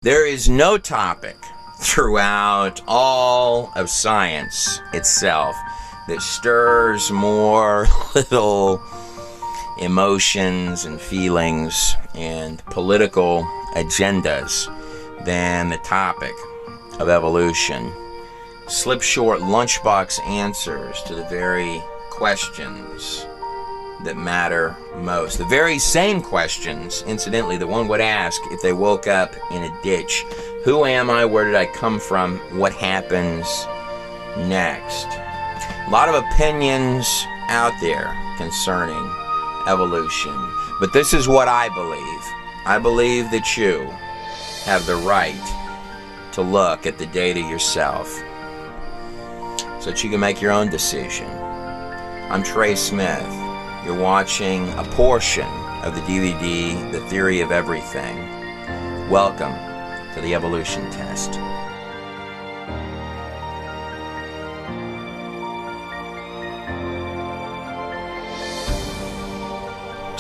There is no topic throughout all of science itself that stirs more little emotions and feelings and political agendas than the topic of evolution. Slipshort lunchbox answers to the very questions that matter most. The very same questions, incidentally, that one would ask if they woke up in a ditch. Who am I? Where did I come from? What happens next? A lot of opinions out there concerning evolution. But this is what I believe. I believe that you have the right to look at the data yourself so that you can make your own decision. I'm Trey Smith. You're watching a portion of the DVD, The Theory of Everything. Welcome to the Evolution Test.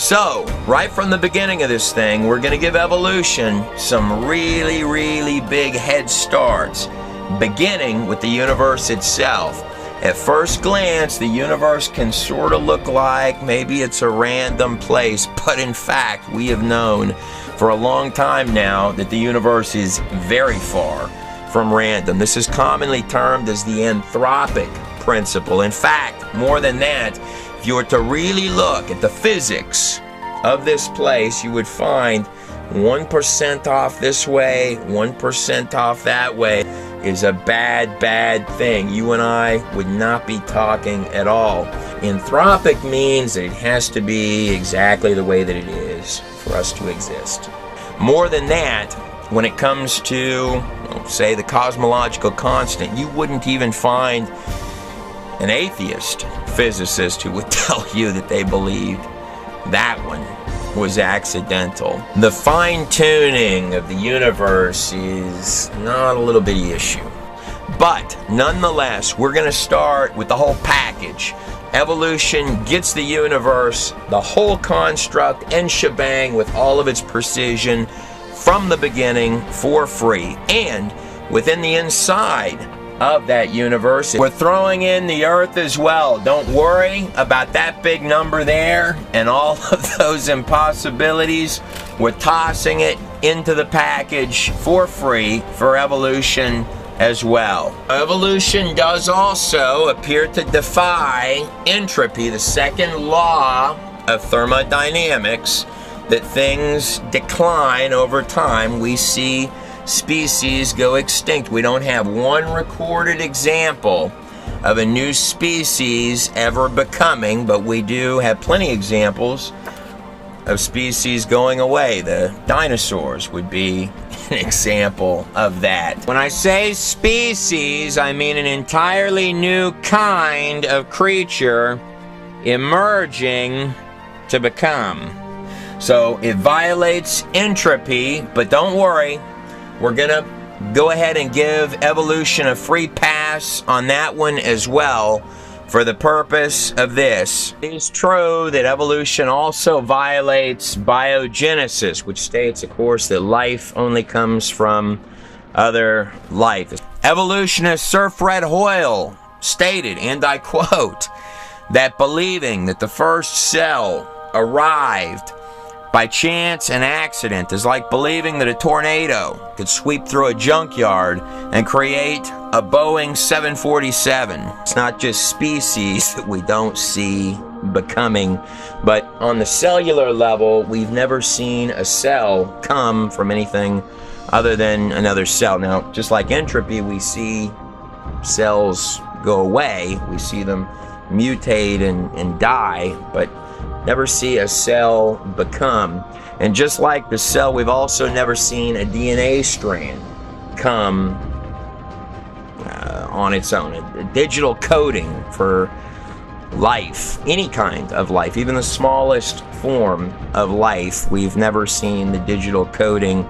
So, right from the beginning of this thing, we're going to give evolution some really big head starts, beginning with the universe itself. At first glance, the universe can sort of look like maybe it's a random place, but in fact, we have known for a long time now that the universe is very far from random. This is commonly termed as the anthropic principle. In fact, more than that, if you were to really look at the physics of this place, you would find 1% off this way, 1% off that way is a bad thing. You and I would not be talking at all. Anthropic means that it has to be exactly the way that it is for us to exist. More than that, when it comes to, say, the cosmological constant, you wouldn't even find an atheist physicist who would tell you that they believed that one was accidental. The fine-tuning of the universe is not a little bitty issue. But nonetheless, we're going to start with the whole package. Evolution gets the universe, the whole construct and shebang with all of its precision from the beginning for free. And within the inside of that universe, we're throwing in the Earth as well. Don't worry about that big number there and all of those impossibilities. We're tossing it into the package for free for evolution as well. Evolution does also appear to defy entropy, the second law of thermodynamics, that things decline over time. We see species go extinct. We don't have one recorded example of a new species ever becoming, but we do have plenty of examples of species going away. The dinosaurs would be an example of that. When I say species, I mean an entirely new kind of creature emerging to become. So it violates entropy, but don't worry. We're going to go ahead and give evolution a free pass on that one as well for the purpose of this. It is true that evolution also violates biogenesis, which states, of course, that life only comes from other life. Evolutionist Sir Fred Hoyle stated, and I quote, that believing that the first cell arrived by chance and accident is like believing that a tornado could sweep through a junkyard and create a Boeing 747. It's not just species that we don't see becoming, but on the cellular level, we've never seen a cell come from anything other than another cell. Now, just like entropy, we see cells go away. We see them mutate and die, but never see a cell become. And just like the cell, we've also never seen a DNA strand come on its own. A digital coding for life, any kind of life, even the smallest form of life, we've never seen the digital coding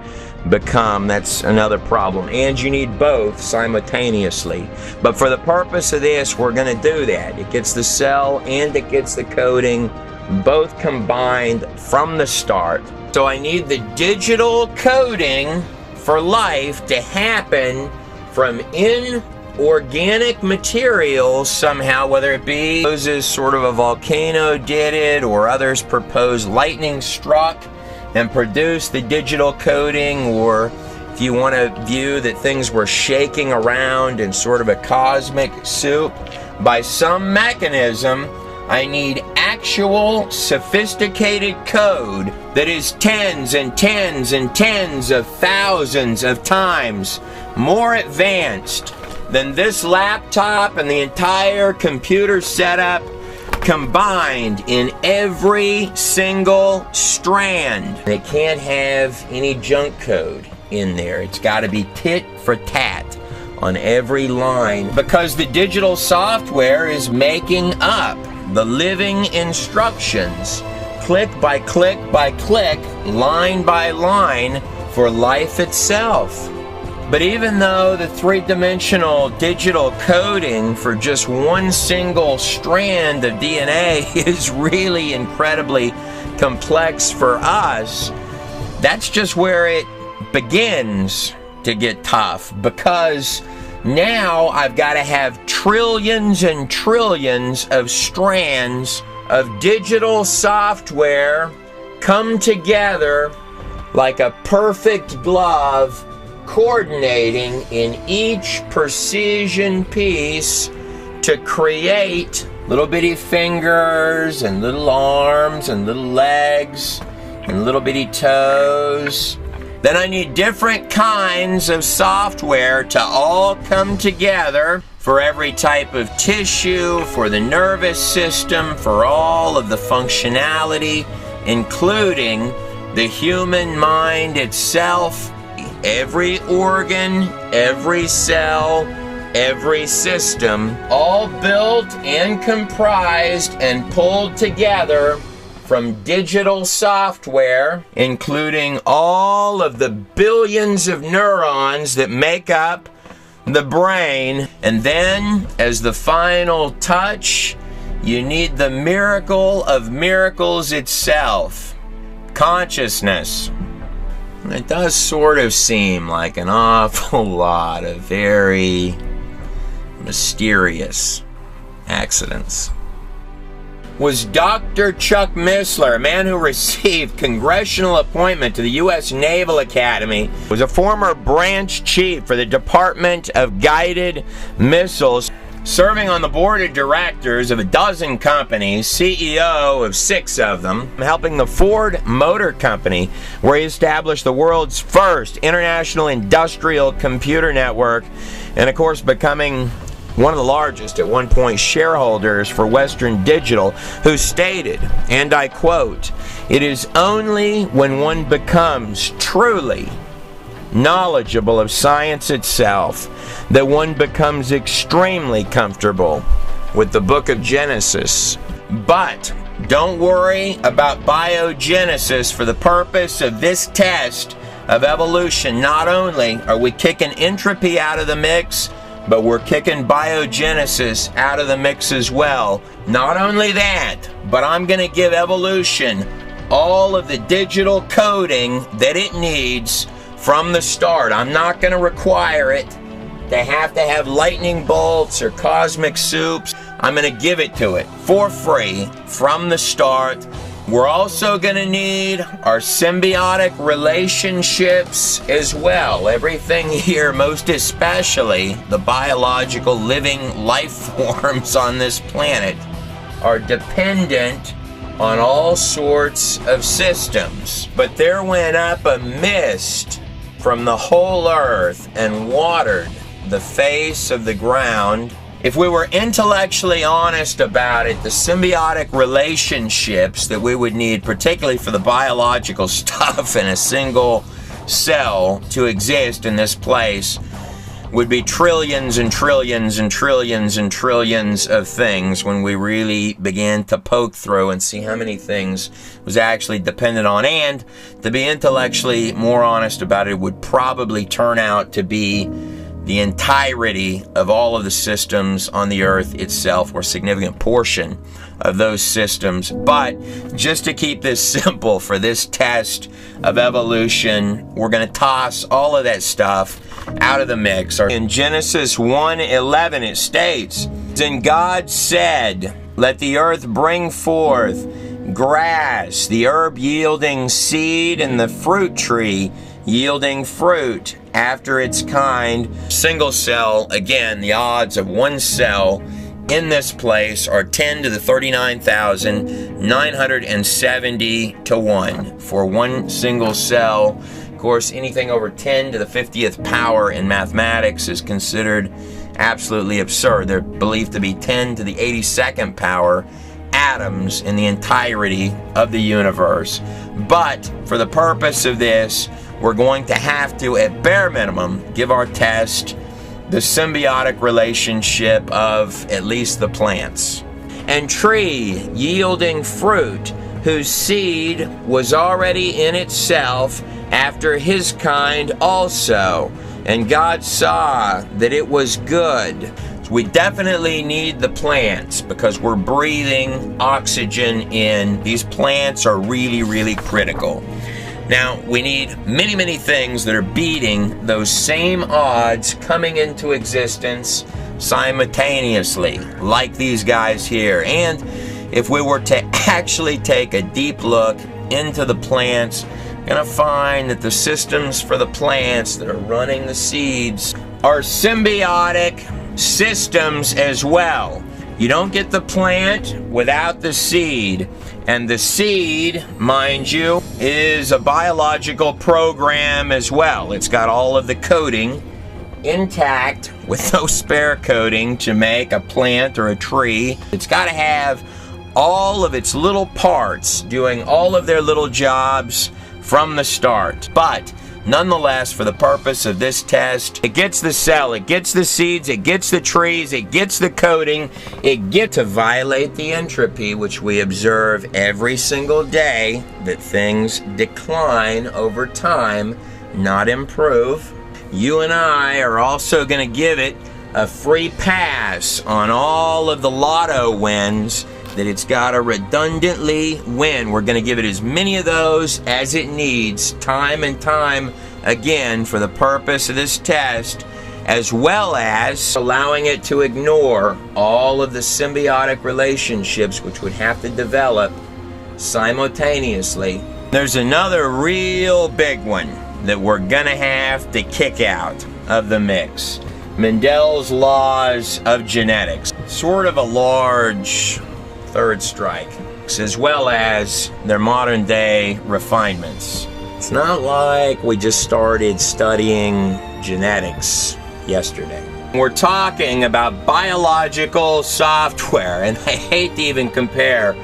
become. That's another problem. And you need both simultaneously. But for the purpose of this, we're going to do that. It gets the cell and it gets the coding both combined from the start. So I need the digital coding for life to happen from inorganic materials somehow, whether it be Moses, sort of a volcano did it, or others propose lightning struck and produced the digital coding, or if you want to view that things were shaking around in sort of a cosmic soup, by some mechanism, I need actual sophisticated code that is tens and tens and tens of thousands of times more advanced than this laptop and the entire computer setup combined in every single strand. It can't have any junk code in there. It's got to be tit for tat on every line, because the digital software is making up the living instructions, click by click by click, line by line, for life itself. But even though the three-dimensional digital coding for just one single strand of DNA is really incredibly complex for us, that's just where it begins to get tough, because now I've got to have trillions and trillions of strands of digital software come together like a perfect glove, coordinating in each precision piece to create little bitty fingers and little arms and little legs and little bitty toes. Then I need different kinds of software to all come together for every type of tissue, for the nervous system, for all of the functionality, including the human mind itself, every organ, every cell, every system, all built and comprised and pulled together from digital software, including all of the billions of neurons that make up the brain. And then, as the final touch, you need the miracle of miracles itself, consciousness. It does sort of seem like an awful lot of very mysterious accidents. Was Dr. Chuck Missler, a man who received congressional appointment to the U.S. Naval Academy, was a former branch chief for the Department of Guided Missiles, serving on the board of directors of a dozen companies, CEO of 6 of them, helping the Ford Motor Company, where he established the world's first international industrial computer network, and of course becoming one of the largest, at one point, shareholders for Western Digital, who stated, and I quote, "It is only when one becomes truly knowledgeable of science itself that one becomes extremely comfortable with the book of Genesis. But don't worry about biogenesis. For the purpose of this test of evolution, not only are we kicking entropy out of the mix, but we're kicking biogenesis out of the mix as well. Not only that, but I'm going to give evolution all of the digital coding that it needs from the start. I'm not going to require it to have lightning bolts or cosmic soups. I'm going to give it to it for free from the start. We're also going to need our symbiotic relationships as well. Everything here, most especially the biological living life forms on this planet, are dependent on all sorts of systems. But there went up a mist from the whole earth and watered the face of the ground. If we were intellectually honest about it, the symbiotic relationships that we would need, particularly for the biological stuff in a single cell to exist in this place, would be trillions and trillions and trillions and trillions of things when we really began to poke through and see how many things was actually dependent on. And to be intellectually more honest about it, would probably turn out to be the entirety of all of the systems on the Earth itself, or a significant portion of those systems. But just to keep this simple for this test of evolution, we're going to toss all of that stuff out of the mix. In Genesis 1:11 it states, "And God said, let the earth bring forth grass, the herb yielding seed, and the fruit tree yielding fruit after its kind." Single cell, again, the odds of one cell in this place are 10 to the 39,970 to 1 for one single cell. Of course, anything over 10 to the 50th power in mathematics is considered absolutely absurd. They're believed to be 10 to the 82nd power atoms in the entirety of the universe. But for the purpose of this, we're going to have to, at bare minimum, give our test the symbiotic relationship of at least the plants. "And tree yielding fruit, whose seed was already in itself after his kind also. And God saw that it was good." So we definitely need the plants because we're breathing oxygen in. These plants are really, really critical. Now, we need many, many things that are beating those same odds coming into existence simultaneously, like these guys here. And if we were to actually take a deep look into the plants, we're going to find that the systems for the plants that are running the seeds are symbiotic systems as well. You don't get the plant without the seed. And the seed, mind you, is a biological program as well. It's got all of the coding intact with no spare coding to make a plant or a tree. It's got to have all of its little parts doing all of their little jobs from the start. But nonetheless, for the purpose of this test, it gets the cell, it gets the seeds, it gets the trees, it gets the coding, it gets to violate the entropy, which we observe every single day, that things decline over time, not improve. You and I are also going to give it a free pass on all of the lotto wins that it's got to redundantly win. We're going to give it as many of those as it needs, time and time again, for the purpose of this test, as well as allowing it to ignore all of the symbiotic relationships which would have to develop simultaneously. There's another real big one that we're going to have to kick out of the mix. Mendel's laws of genetics. Sort of a large third strike, as well as their modern day refinements. It's not like we just started studying genetics yesterday. We're talking about biological software, and I hate to even compare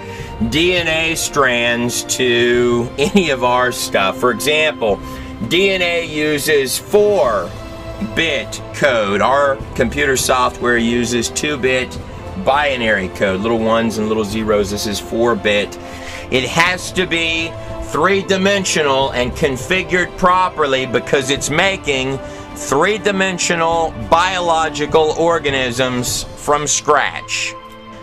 DNA strands to any of our stuff. For example, DNA uses 4-bit code. Our computer software uses 2-bit binary code, little ones and little zeros. This is 4-bit. It has to be 3-dimensional and configured properly because it's making 3-dimensional biological organisms from scratch.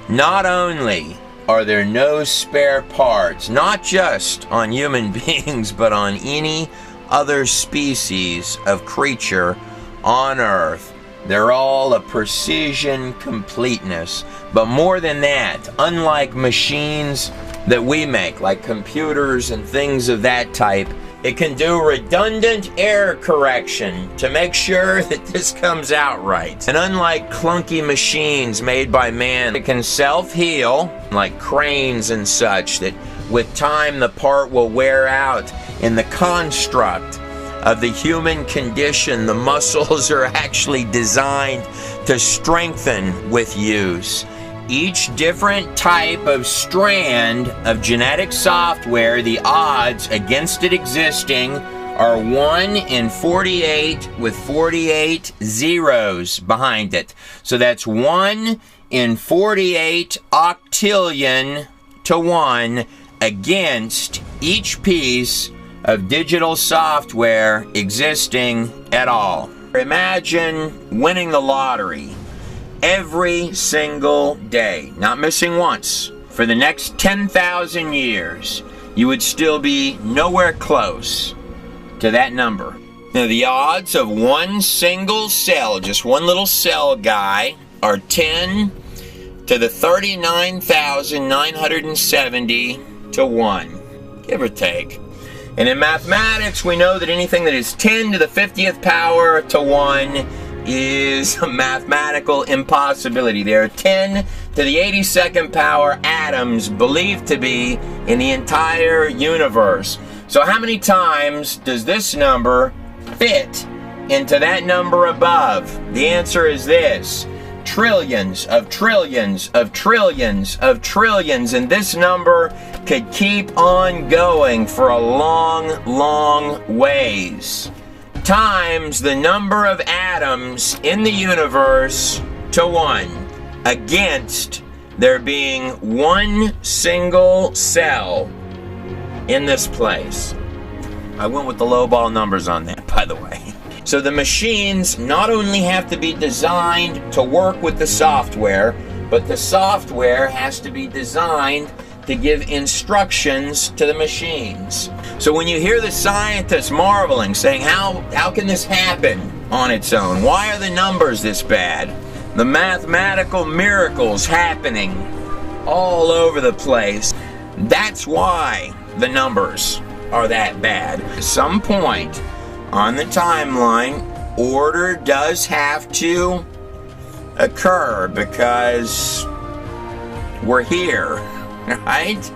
Not only are there no spare parts, not just on human beings, but on any other species of creature on Earth. They're all a precision completeness. But more than that, unlike machines that we make, like computers and things of that type, it can do redundant error correction to make sure that this comes out right. And unlike clunky machines made by man, it can self-heal, like cranes and such, that with time the part will wear out. In the construct of the human condition, the muscles are actually designed to strengthen with use. Each different type of strand of genetic software, the odds against it existing are 1 in 48 with 48 zeros behind it. So that's 1 in 48 octillion to 1 against each piece of digital software existing at all. Imagine winning the lottery every single day, not missing once. For the next 10,000 years, you would still be nowhere close to that number. Now, the odds of one single cell, just one little cell guy, are 10 to the 39,970 to 1, give or take. And in mathematics, we know that anything that is 10 to the 50th power to 1 is a mathematical impossibility. There are 10 to the 82nd power atoms believed to be in the entire universe. So how many times does this number fit into that number above? The answer is this: trillions of trillions of trillions of trillions, and this number could keep on going for a long, long ways. Times the number of atoms in the universe to 1, against there being one single cell in this place. I went with the lowball numbers on that, by the way. So the machines not only have to be designed to work with the software, but the software has to be designed to give instructions to the machines. So when you hear the scientists marveling, saying, how can this happen on its own? Why are the numbers this bad? The mathematical miracles happening all over the place. That's why the numbers are that bad. At some point on the timeline, order does have to occur because we're here, right?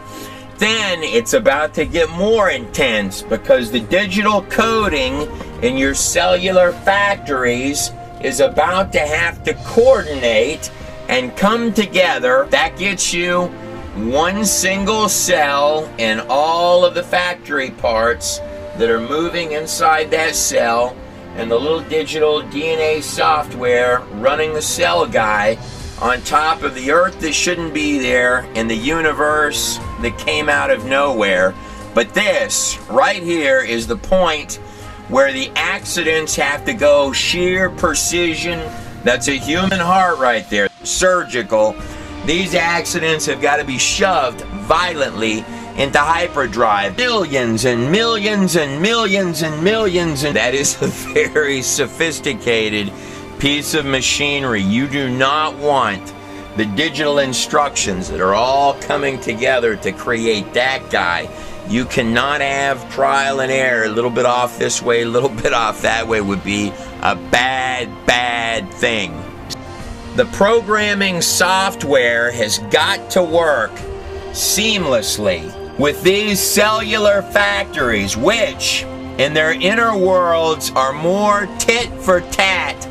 Then it's about to get more intense because the digital coding in your cellular factories is about to have to coordinate and come together. That gets you one single cell and all of the factory parts that are moving inside that cell, and the little digital DNA software running the cell guy on top of the earth that shouldn't be there and the universe that came out of nowhere. But this right here is the point where the accidents have to go sheer precision. That's a human heart right there, surgical. These accidents have got to be shoved violently into hyperdrive. Millions and millions and millions and millions, and that is a very sophisticated piece of machinery. You do not want the digital instructions that are all coming together to create that guy. You cannot have trial and error. A little bit off this way, a little bit off that way would be a bad, bad thing. The programming software has got to work seamlessly with these cellular factories, which in their inner worlds are more tit for tat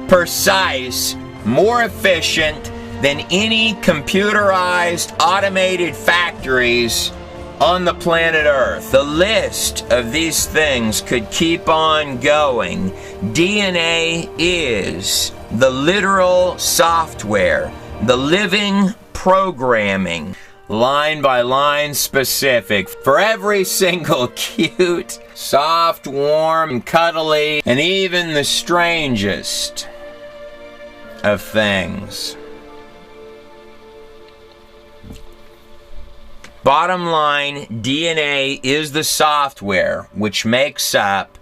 precise, more efficient than any computerized automated factories on the planet Earth. The list of these things could keep on going. DNA is the literal software, the living programming, line by line specific for every single cute, soft, warm, cuddly, and even the strangest of things. Bottom line, DNA is the software which makes up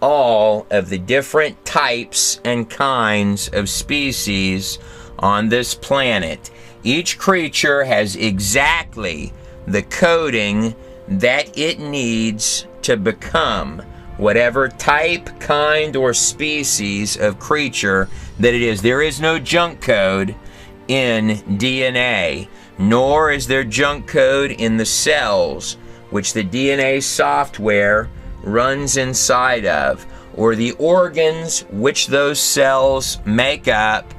all of the different types and kinds of species on this planet. Each creature has exactly the coding that it needs to become whatever type, kind, or species of creature that it is. There is no junk code in DNA, nor is there junk code in the cells which the DNA software runs inside of, or the organs which those cells make up,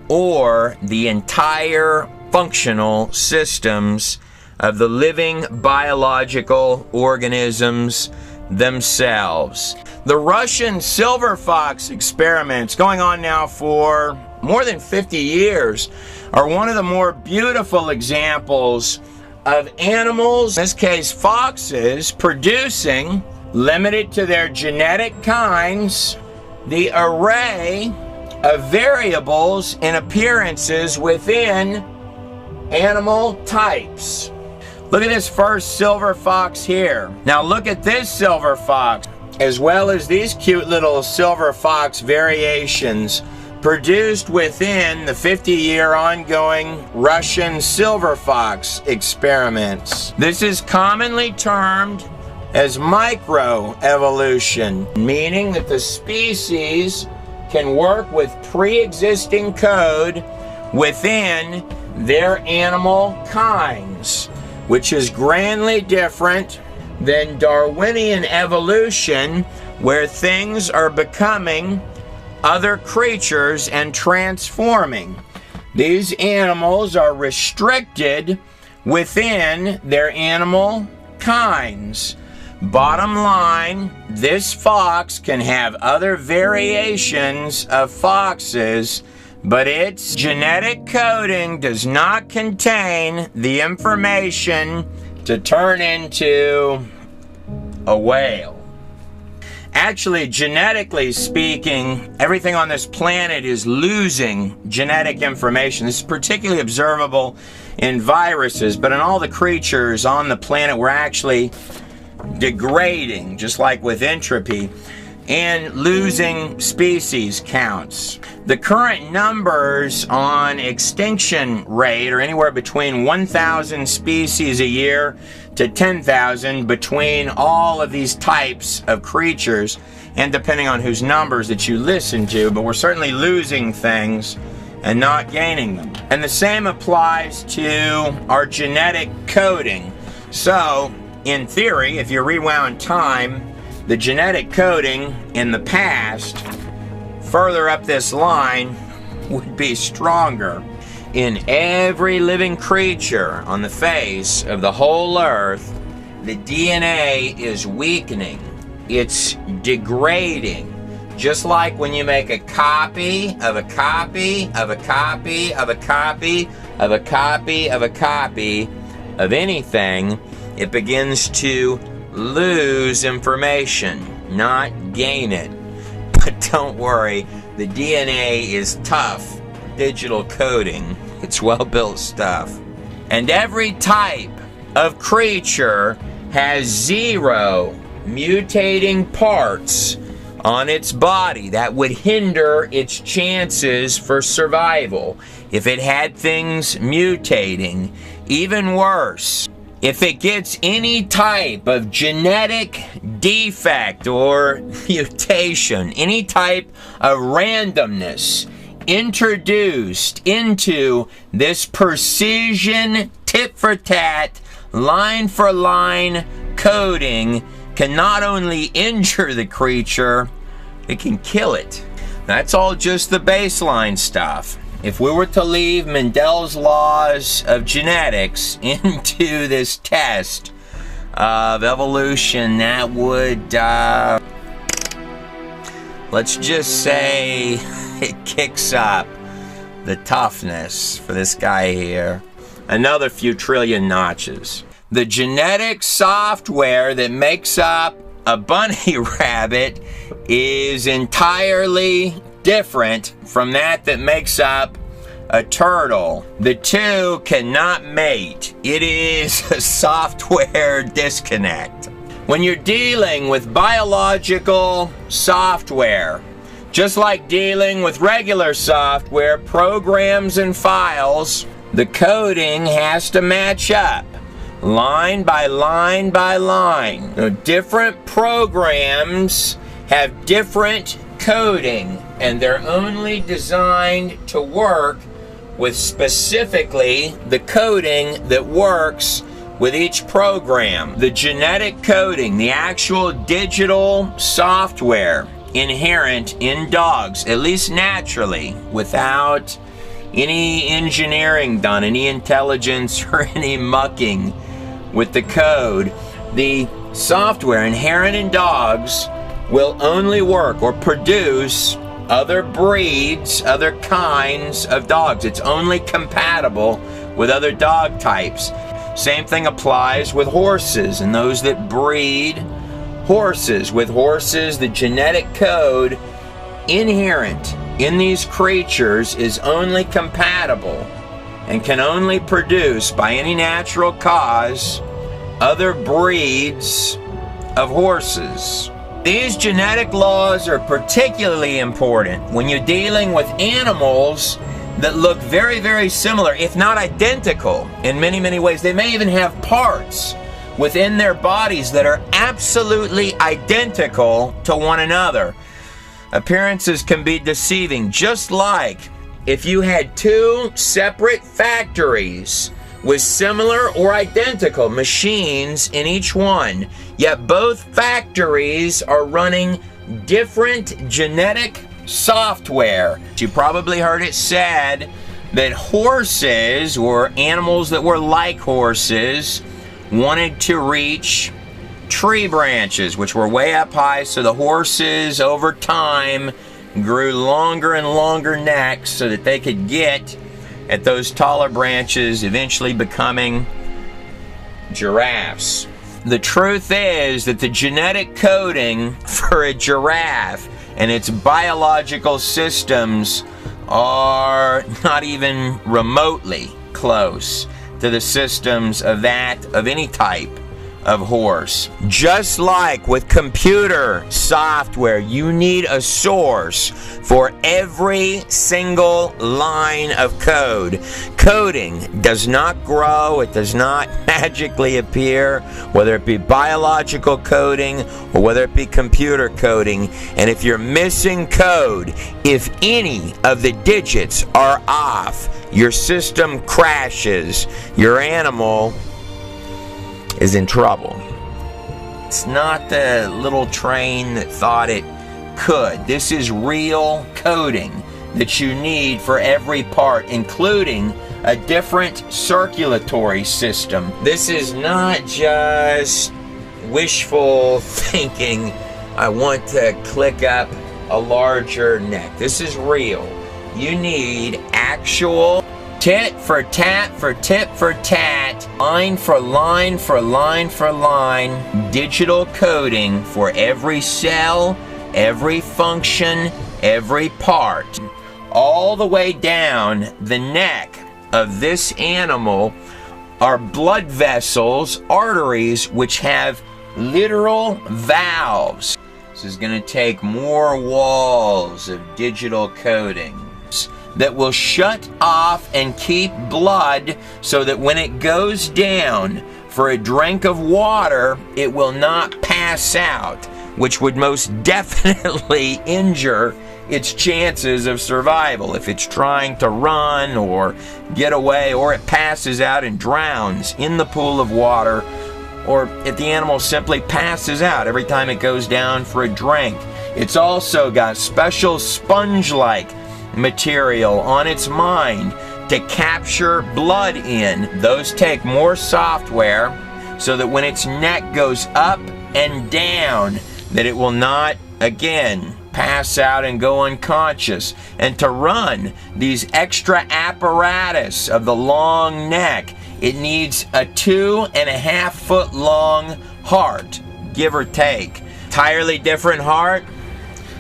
or the entire functional systems of the living biological organisms themselves. The Russian silver fox experiments, going on now for more than 50 years, are one of the more beautiful examples of animals, in this case foxes, producing, limited to their genetic kinds, the array of variables and appearances within animal types. Look at this first silver fox here. Now look at this silver fox, as well as these cute little silver fox variations produced within the 50-year ongoing Russian silver fox experiments. This is commonly termed as microevolution, meaning that the species can work with pre-existing code within their animal kinds, which is grandly different than Darwinian evolution, where things are becoming other creatures and transforming. These animals are restricted within their animal kinds. Bottom line, this fox can have other variations of foxes, but its genetic coding does not contain the information to turn into a whale. Actually, genetically speaking, everything on this planet is losing genetic information. This is particularly observable in viruses, but in all the creatures on the planet, we're actually degrading, just like with entropy, and losing species counts. The current numbers on extinction rate are anywhere between 1,000 species a year to 10,000 between all of these types of creatures, and depending on whose numbers that you listen to, but we're certainly losing things and not gaining them. And the same applies to our genetic coding. So, in theory, if you rewound time, the genetic coding in the past, further up this line, would be stronger. In every living creature on the face of the whole earth, the DNA is weakening. It's degrading. Just like when you make a copy of a copy of a copy of a copy of a copy of a copy of anything, it begins to lose information, not gain it. But don't worry, the DNA is tough digital coding. It's well-built stuff. And every type of creature has 0 mutating parts on its body that would hinder its chances for survival if it had things mutating. Even worse, if it gets any type of genetic defect or mutation, any type of randomness introduced into this precision, tit-for-tat, line-for-line coding, can not only injure the creature, it can kill it. That's all just the baseline stuff. If we were to leave Mendel's laws of genetics into this test of evolution, that would, let's just say it kicks up the toughness for this guy here another few trillion notches. The genetic software that makes up a bunny rabbit is entirely different from that makes up a turtle. The two cannot mate. It is a software disconnect. When you're dealing with biological software, just like dealing with regular software, programs and files, the coding has to match up. Line by line by line. Now, different programs have different coding, and they're only designed to work with specifically the coding that works with each program. The genetic coding, the actual digital software inherent in dogs, at least naturally, without any engineering done, any intelligence or any mucking with the code, the software inherent in dogs will only work or produce other breeds, other kinds of dogs. It's only compatible with other dog types. Same thing applies with horses and those that breed horses. With horses, the genetic code inherent in these creatures is only compatible and can only produce by any natural cause other breeds of horses. These genetic laws are particularly important when you're dealing with animals that look very, very similar, if not identical, in many, many ways. They may even have parts within their bodies that are absolutely identical to one another. Appearances can be deceiving, just like if you had two separate factories with similar or identical machines in each one, yet both factories are running different genetic software. You probably heard it said that horses, or animals that were like horses, wanted to reach tree branches, which were way up high, so the horses over time grew longer and longer necks so that they could get at those taller branches, eventually becoming giraffes. The truth is that the genetic coding for a giraffe and its biological systems are not even remotely close to the systems of that of any type of horse. Just like with computer software, you need a source for every single line of code. Coding does not grow, it does not magically appear, whether it be biological coding or whether it be computer coding. And if you're missing code, if any of the digits are off, your system crashes, your animal is in trouble. It's not the little train that thought it could. This is real coding that you need for every part, including a different circulatory system. This is not just wishful thinking, I want to click up a larger neck. This is real. You need actual tit for tat for tit for tat, line for line for line for line, digital coding for every cell, every function, every part. All the way down the neck of this animal are blood vessels, arteries, which have literal valves. This is going to take more walls of digital coding that will shut off and keep blood so that when it goes down for a drink of water, it will not pass out, which would most definitely injure its chances of survival if it's trying to run or get away, or it passes out and drowns in the pool of water, or if the animal simply passes out every time it goes down for a drink. It's also got special sponge-like material on its mind to capture blood in. Those take more software so that when its neck goes up and down, that it will not again pass out and go unconscious. And to run these extra apparatus of the long neck, it needs a 2.5 foot long heart, give or take. Entirely different heart,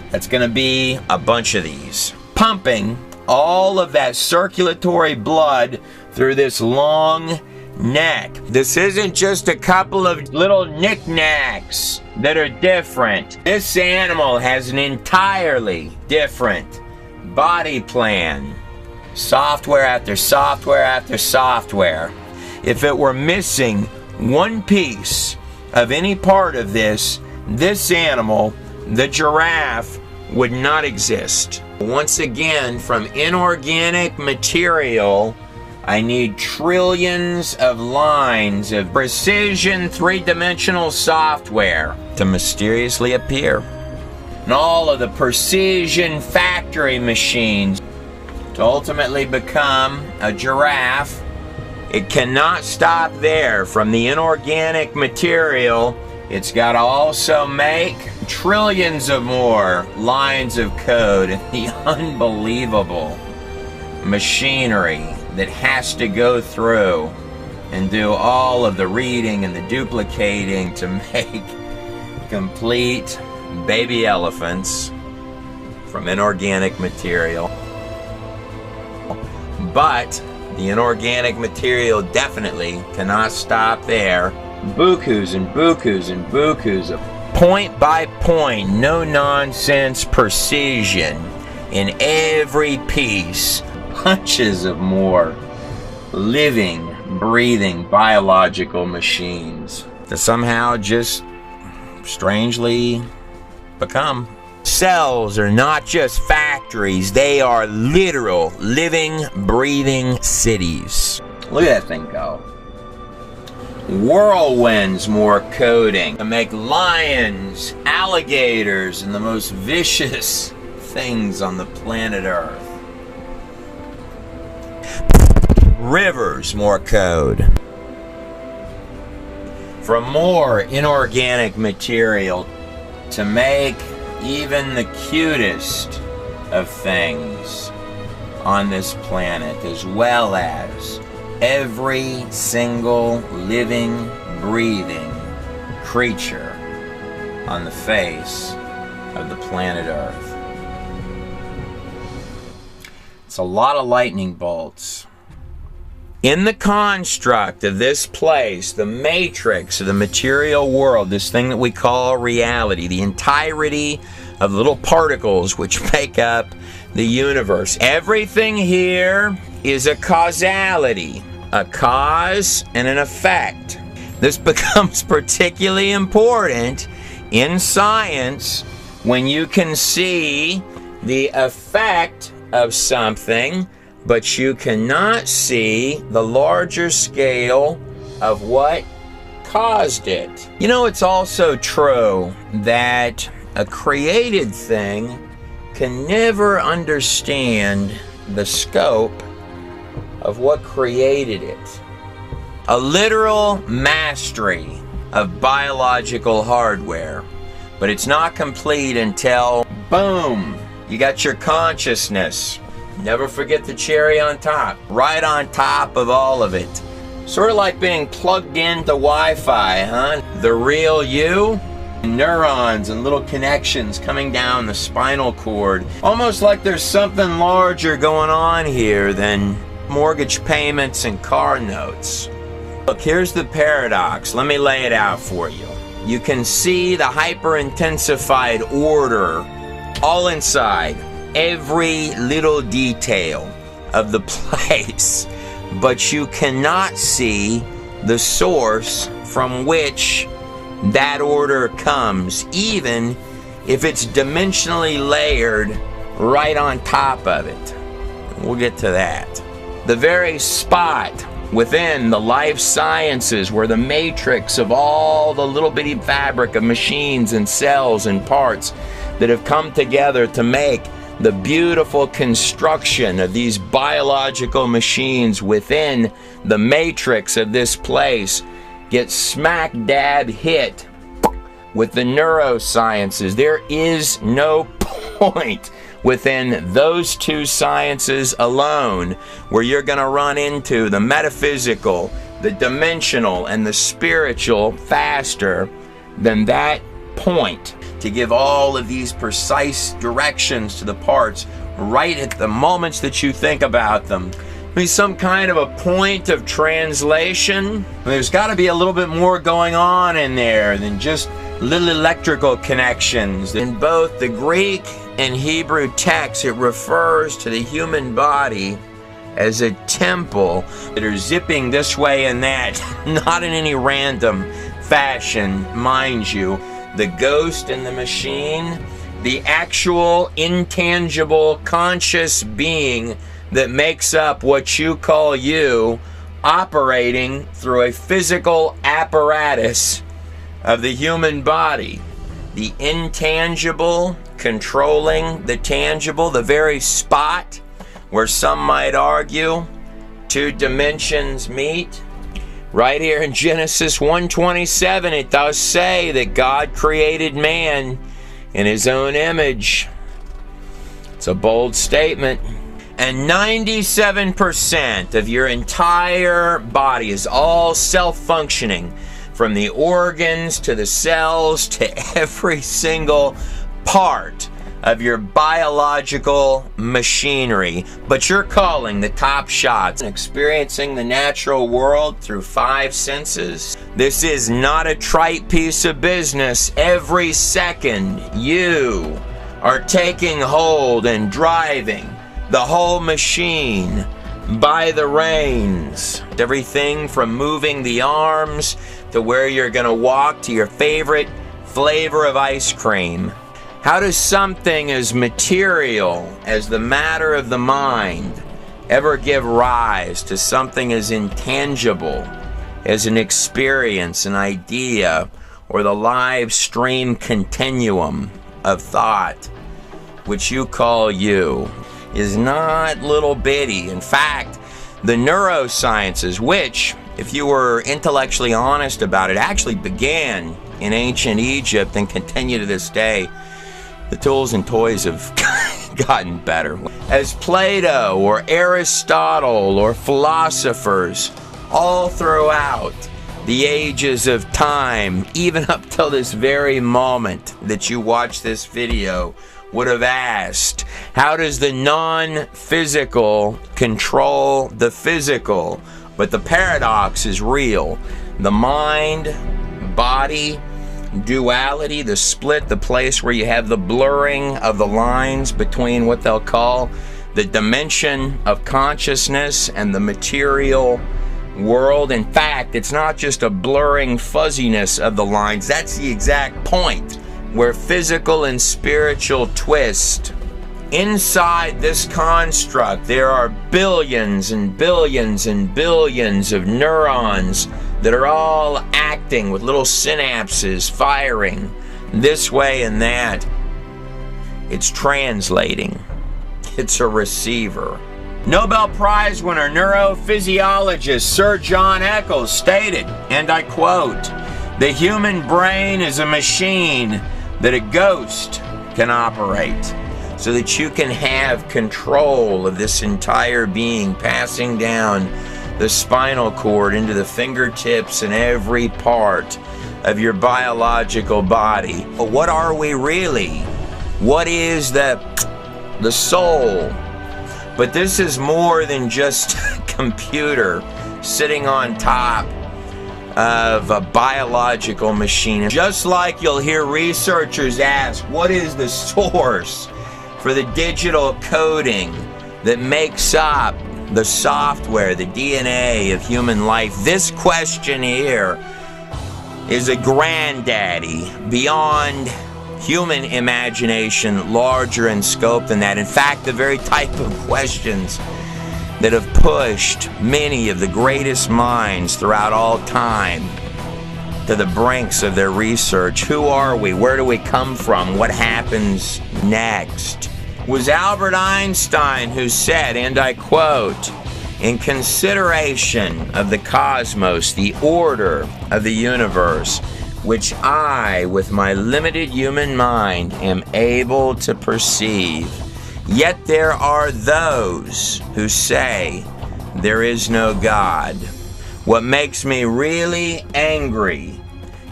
that's going to be a bunch of these, pumping all of that circulatory blood through this long neck. This isn't just a couple of little knickknacks that are different. This animal has an entirely different body plan. Software after software after software. If it were missing one piece of any part of this animal, the giraffe, would not exist. Once again, from inorganic material, I need trillions of lines of precision three-dimensional software to mysteriously appear. And all of the precision factory machines to ultimately become a giraffe. It cannot stop there. From the inorganic material, it's got to also make trillions of more lines of code and the unbelievable machinery that has to go through and do all of the reading and the duplicating to make complete baby elephants from inorganic material. But the inorganic material definitely cannot stop there. Bukus and bukus and bukus of point by point, no nonsense precision in every piece. Bunches of more living, breathing, biological machines to somehow just strangely become. Cells are not just factories, they are literal, living, breathing cities. Look at that thing go. Whirlwinds more coding to make lions, alligators, and the most vicious things on the planet Earth. Rivers more code. From more inorganic material to make even the cutest of things on this planet, as well as every single living, breathing creature on the face of the planet Earth. It's a lot of lightning bolts. In the construct of this place, the matrix of the material world, this thing that we call reality, the entirety of little particles which make up the universe, everything here is a causality, a cause and an effect. This becomes particularly important in science when you can see the effect of something, but you cannot see the larger scale of what caused it. You know, it's also true that a created thing can never understand the scope of what created it. A literal mastery of biological hardware, but it's not complete until, boom, you got your consciousness. Never forget the cherry on top, right on top of all of it. Sort of like being plugged into Wi-Fi, huh? The real you, neurons and little connections coming down the spinal cord. Almost like there's something larger going on here than mortgage payments and car notes. Look, here's the paradox. Let me lay it out for you. You can see the hyper-intensified order all inside every little detail of the place, but you cannot see the source from which that order comes, even if it's dimensionally layered right on top of it. We'll get to that. The very spot within the life sciences where the matrix of all the little bitty fabric of machines and cells and parts that have come together to make the beautiful construction of these biological machines within the matrix of this place gets smack dab hit with the neurosciences. There is no point within those two sciences alone where you're going to run into the metaphysical, the dimensional, and the spiritual faster than that point, to give all of these precise directions to the parts right at the moments that you think about them. I mean, some kind of a point of translation. There's got to be a little bit more going on in there than just little electrical connections. In both the Greek and Hebrew texts, it refers to the human body as a temple that are zipping this way and that, not in any random fashion, mind you. The ghost in the machine, the actual intangible conscious being that makes up what you call you, operating through a physical apparatus of the human body. The intangible controlling the tangible, the very spot where some might argue two dimensions meet. Right here in Genesis 1:27, it does say that God created man in his own image. It's a bold statement. And 97% of your entire body is all self-functioning, from the organs to the cells to every single part of your biological machinery, but you're calling the top shots, experiencing the natural world through 5 senses. This is not a trite piece of business. Every second you are taking hold and driving the whole machine by the reins. Everything from moving the arms to where you're going to walk to your favorite flavor of ice cream. How does something as material as the matter of the mind ever give rise to something as intangible as an experience, an idea, or the live stream continuum of thought, which you call you, is not little bitty. In fact, the neurosciences, which, if you were intellectually honest about it, actually began in ancient Egypt and continue to this day. The tools and toys have gotten better. As Plato or Aristotle or philosophers all throughout the ages of time, even up till this very moment that you watch this video, would have asked, how does the non-physical control the physical? But the paradox is real. The mind, body, duality, the split, the place where you have the blurring of the lines between what they'll call the dimension of consciousness and the material world. In fact, it's not just a blurring fuzziness of the lines. That's the exact point where physical and spiritual twist. Inside this construct, there are billions and billions and billions of neurons that are all acting with little synapses firing this way and that. It's translating. It's a receiver. Nobel Prize winner neurophysiologist Sir John Eccles stated, and I quote, "The human brain is a machine that a ghost can operate, so that you can have control of this entire being, passing down the spinal cord into the fingertips and every part of your biological body." But what are we really? What is the soul? But this is more than just a computer sitting on top of a biological machine. Just like you'll hear researchers ask, what is the source for the digital coding that makes up the software, the DNA of human life? This question here is a granddaddy beyond human imagination, larger in scope than that. In fact, the very type of questions that have pushed many of the greatest minds throughout all time to the brinks of their research. Who are we? Where do we come from? What happens next? It was Albert Einstein who said, and I quote, "In consideration of the cosmos, the order of the universe, which I, with my limited human mind, am able to perceive, yet there are those who say there is no God. What makes me really angry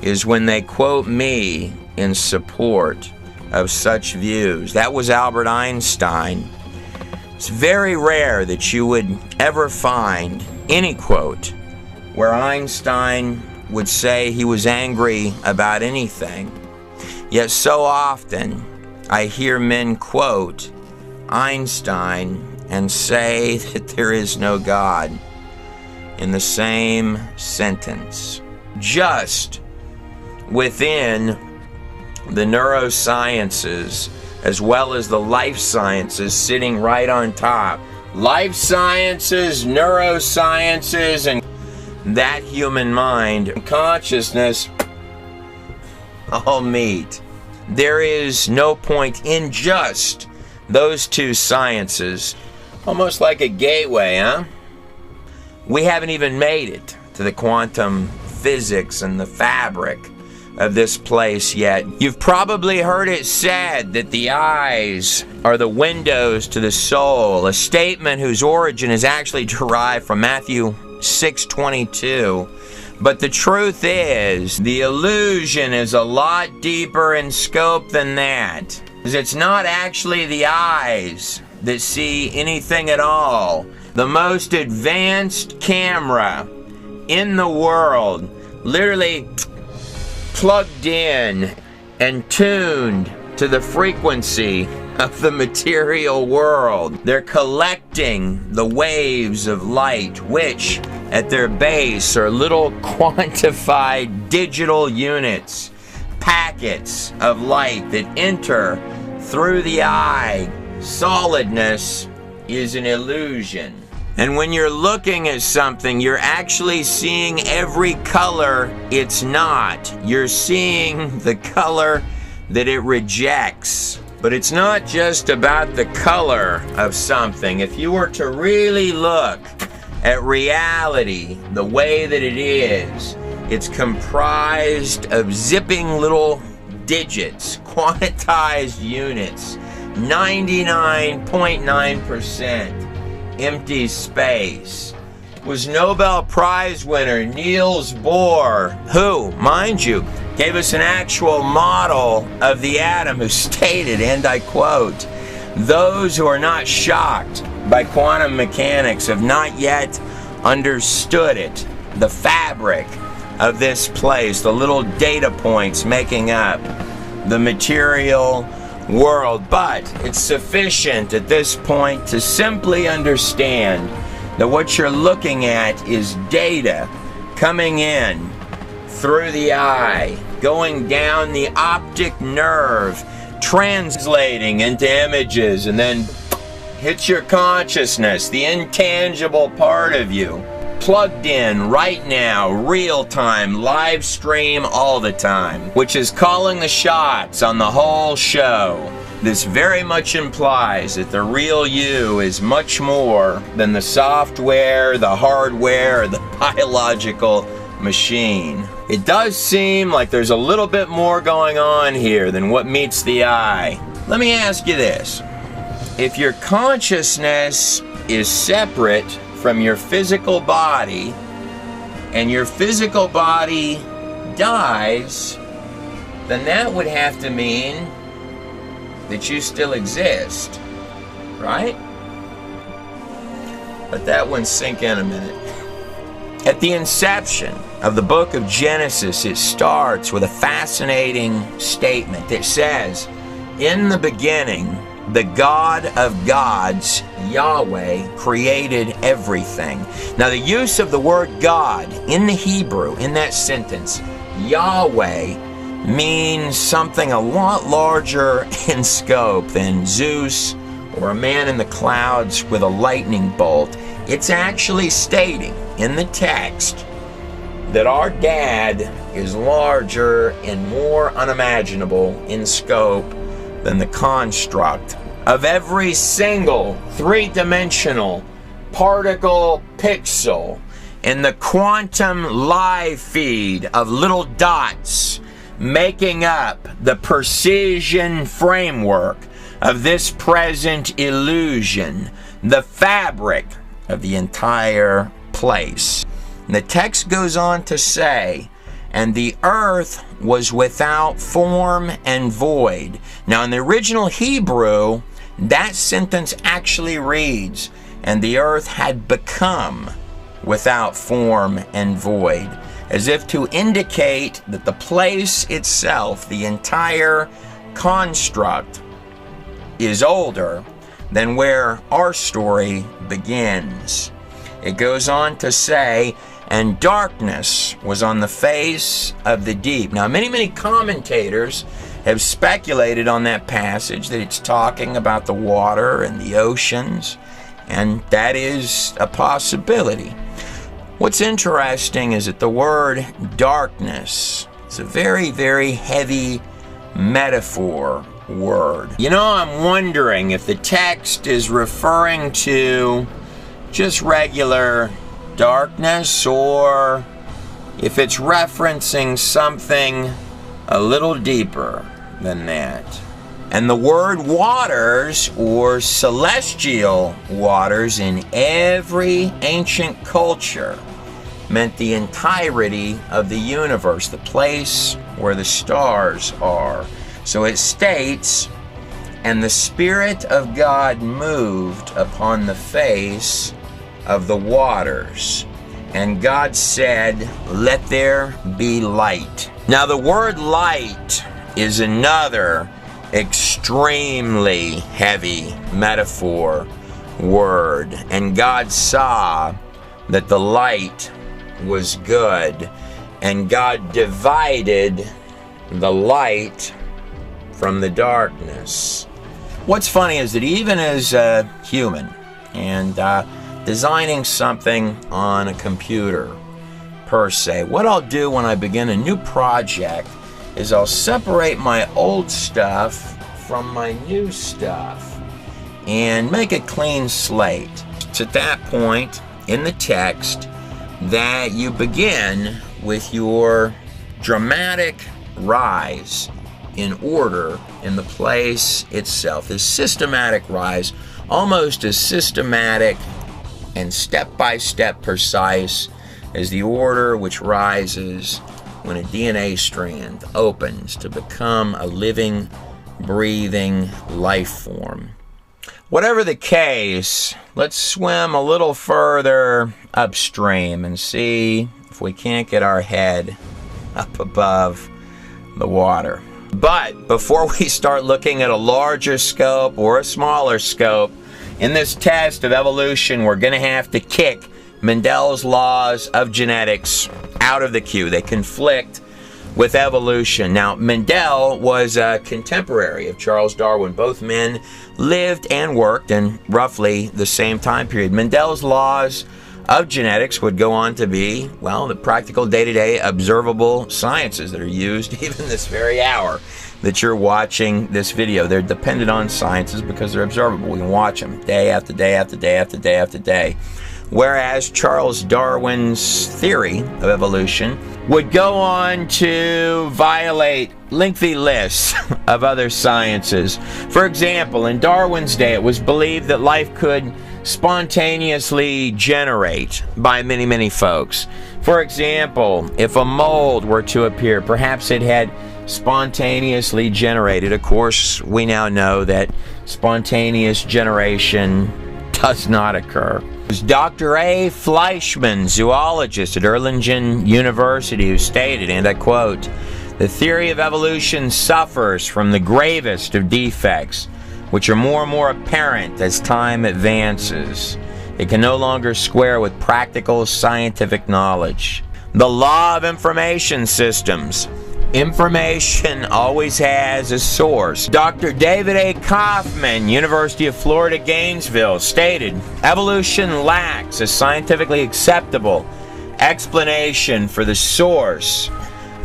is when they quote me in support of such views." That was Albert Einstein. It's very rare that you would ever find any quote where Einstein would say he was angry about anything. Yet so often I hear men quote Einstein and say that there is no God in the same sentence. Just within the neurosciences as well as the life sciences sitting right on top. Life sciences, neurosciences, and that human mind and consciousness all meet. There is no point in just those two sciences. Almost like a gateway, huh? We haven't even made it to the quantum physics and the fabric of this place yet. You've probably heard it said that the eyes are the windows to the soul, a statement whose origin is actually derived from Matthew 6:22. But the truth is, the illusion is a lot deeper in scope than that. It's not actually the eyes that see anything at all. The most advanced camera in the world, literally plugged in and tuned to the frequency of the material world. They're collecting the waves of light, which at their base are little quantified digital units, packets of light that enter through the eye. Solidness is an illusion. And when you're looking at something, you're actually seeing every color it's not. You're seeing the color that it rejects. But it's not just about the color of something. If you were to really look at reality the way that it is, it's comprised of zipping little digits, quantized units, 99.9% empty space. Was Nobel Prize winner Niels Bohr, who, mind you, gave us an actual model of the atom, who stated, and I quote, "Those who are not shocked by quantum mechanics have not yet understood it, the fabric of this place, the little data points making up the material world." But it's sufficient at this point to simply understand that what you're looking at is data coming in through the eye, going down the optic nerve, translating into images, and then hits your consciousness, the intangible part of you, plugged in right now, real time, live stream all the time, which is calling the shots on the whole show. This very much implies that the real you is much more than the software, the hardware, or the biological machine. It does seem like there's a little bit more going on here than what meets the eye. Let me ask you this. If your consciousness is separate from your physical body, and your physical body dies, then that would have to mean that you still exist, right? Let that one sink in a minute. At the inception of the book of Genesis, it starts with a fascinating statement that says, "In the beginning, the God of gods, Yahweh, created everything." Now, the use of the word God in the Hebrew, in that sentence, Yahweh, means something a lot larger in scope than Zeus or a man in the clouds with a lightning bolt. It's actually stating in the text that our dad is larger and more unimaginable in scope than the construct of every single three-dimensional particle pixel in the quantum live feed of little dots making up the precision framework of this present illusion, the fabric of the entire place. And the text goes on to say, "And the earth was without form and void." Now, in the original Hebrew, that sentence actually reads, "And the earth had become without form and void," as if to indicate that the place itself, the entire construct, is older than where our story begins. It goes on to say, "And darkness was on the face of the deep." Now, many commentators have speculated on that passage that it's talking about the water and the oceans, and that is a possibility. What's interesting is that the word darkness is a very, very heavy metaphor word. You know, I'm wondering if the text is referring to just regular darkness, or if it's referencing something a little deeper than that. And the word waters, or celestial waters, in every ancient culture meant the entirety of the universe, the place where the stars are. So it states And the Spirit of God moved upon the face of the waters. And God said, "Let there be light." Now the word light is another extremely heavy metaphor word. And God saw that the light was good. And God divided the light from the darkness. What's funny is that even as a human and designing something on a computer per se, what I'll do when I begin a new project is I'll separate my old stuff from my new stuff and make a clean slate. It's at that point in the text that you begin with your dramatic rise in order in the place itself. This systematic rise, almost as systematic and step-by-step precise as the order which rises when a DNA strand opens to become a living, breathing life form. Whatever the case, let's swim a little further upstream and see if we can't get our head up above the water. But before we start looking at a larger scope or a smaller scope, in this test of evolution, we're going to have to kick Mendel's laws of genetics out of the queue. They conflict with evolution. Now, Mendel was a contemporary of Charles Darwin. Both men lived and worked in roughly the same time period. Mendel's laws of genetics would go on to be, well, the practical day-to-day observable sciences that are used even this very hour that you're watching this video. They're dependent on sciences because they're observable. We can watch them day after day after day after day after day. Whereas Charles Darwin's theory of evolution would go on to violate lengthy lists of other sciences. For example, in Darwin's day, it was believed that life could spontaneously generate by many, many folks. For example, if a mold were to appear, perhaps it had spontaneously generated. Of course, we now know that spontaneous generation does not occur. It was Dr. A. Fleischmann, zoologist at Erlangen University, who stated, and I quote, "The theory of evolution suffers from the gravest of defects, which are more and more apparent as time advances. It can no longer square with practical scientific knowledge. The law of information systems. Information always has a source." Dr. David A. Kaufman, University of Florida, Gainesville, stated, "Evolution lacks a scientifically acceptable explanation for the source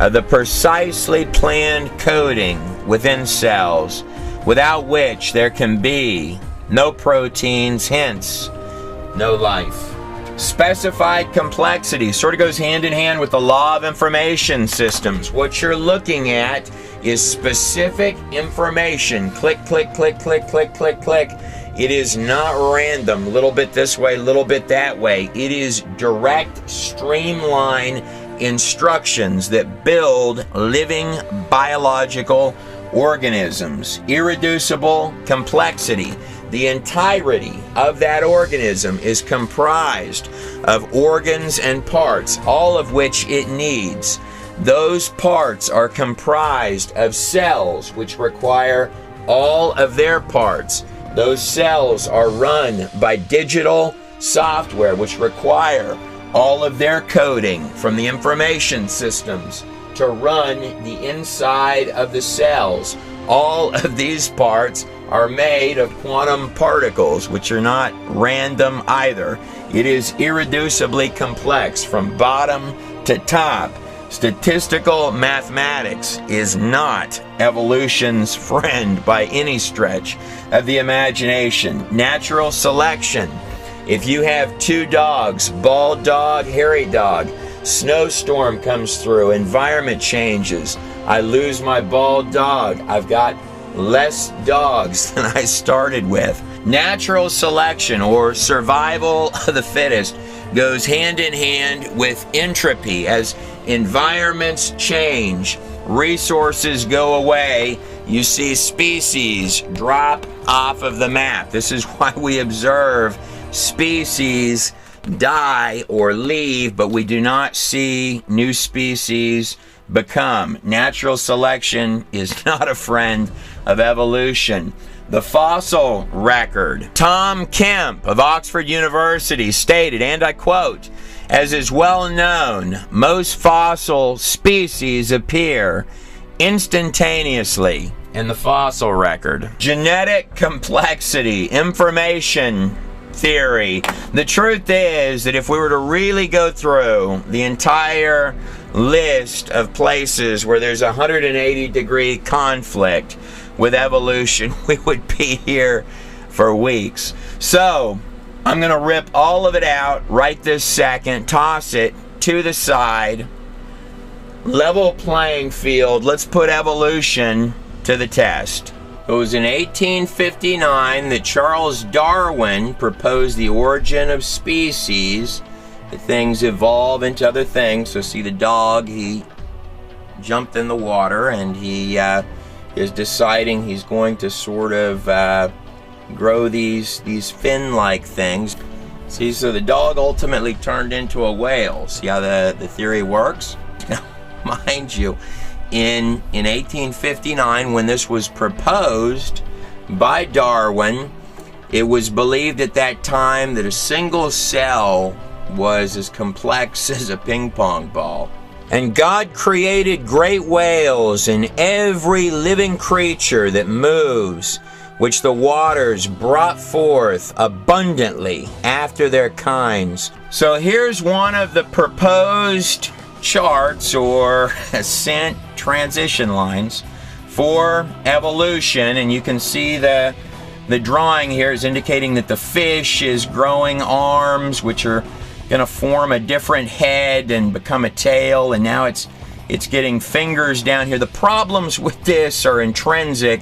of the precisely planned coding within cells, without which there can be no proteins, hence no life." Specified complexity sort of goes hand in hand with the law of information systems. What you're looking at is specific information. Click, click, click, click, click, click, click. It is not random, a little bit this way, a little bit that way. It is direct, streamlined instructions that build living biological organisms. Irreducible complexity. The entirety of that organism is comprised of organs and parts, all of which it needs. Those parts are comprised of cells, which require all of their parts. Those cells are run by digital software, which require all of their coding from the information systems to run the inside of the cells. All of these parts are made of quantum particles, which are not random either. It is irreducibly complex from bottom to top. Statistical mathematics is not evolution's friend by any stretch of the imagination. Natural selection. If you have two dogs, bald dog, hairy dog, snowstorm comes through, environment changes, I lose my bald dog, I've got less dogs than I started with. Natural selection, or survival of the fittest, goes hand in hand with entropy. As environments change, resources go away, you see species drop off of the map. This is why we observe species die or leave, but we do not see new species become. Natural selection is not a friend of evolution. The fossil record. Tom Kemp of Oxford University stated, and I quote, "As is well known, most fossil species appear instantaneously in the fossil record." Genetic complexity, information theory. The truth is that if we were to really go through the entire list of places where there's a 180-degree conflict with evolution, we would be here for weeks. So I'm going to rip all of it out right this second, toss it to the side, level playing field. Let's put evolution to the test. It was in 1859 that Charles Darwin proposed the origin of species, that things evolve into other things. So see the dog, he jumped in the water and he is deciding he's going to sort of grow these fin-like things. See, so the dog ultimately turned into a whale. See how the theory works? Now, mind you, in 1859, when this was proposed by Darwin, it was believed at that time that a single cell was as complex as a ping pong ball. And God created great whales and every living creature that moves, which the waters brought forth abundantly after their kinds. So here's one of the proposed charts or ascent transition lines for evolution, and you can see the drawing here is indicating that the fish is growing arms, which are going to form a different head and become a tail, and now it's getting fingers down here. The problems with this are intrinsic,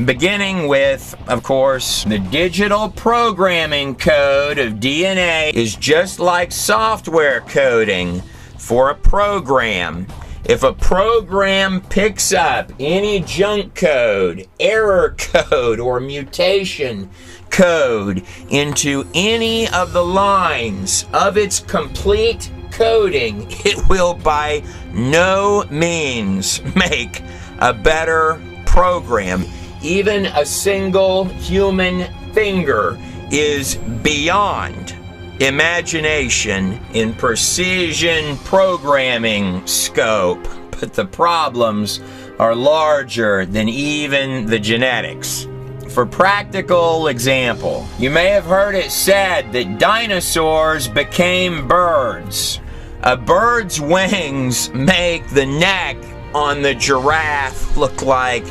beginning with, of course, the digital programming code of DNA is just like software coding for a program. If a program picks up any junk code, error code, or mutation code into any of the lines of its complete coding, it will by no means make a better program. Even a single human finger is beyond imagination in precision programming scope, but the problems are larger than even the genetics. For practical example, you may have heard it said that dinosaurs became birds. A bird's wings make the neck on the giraffe look like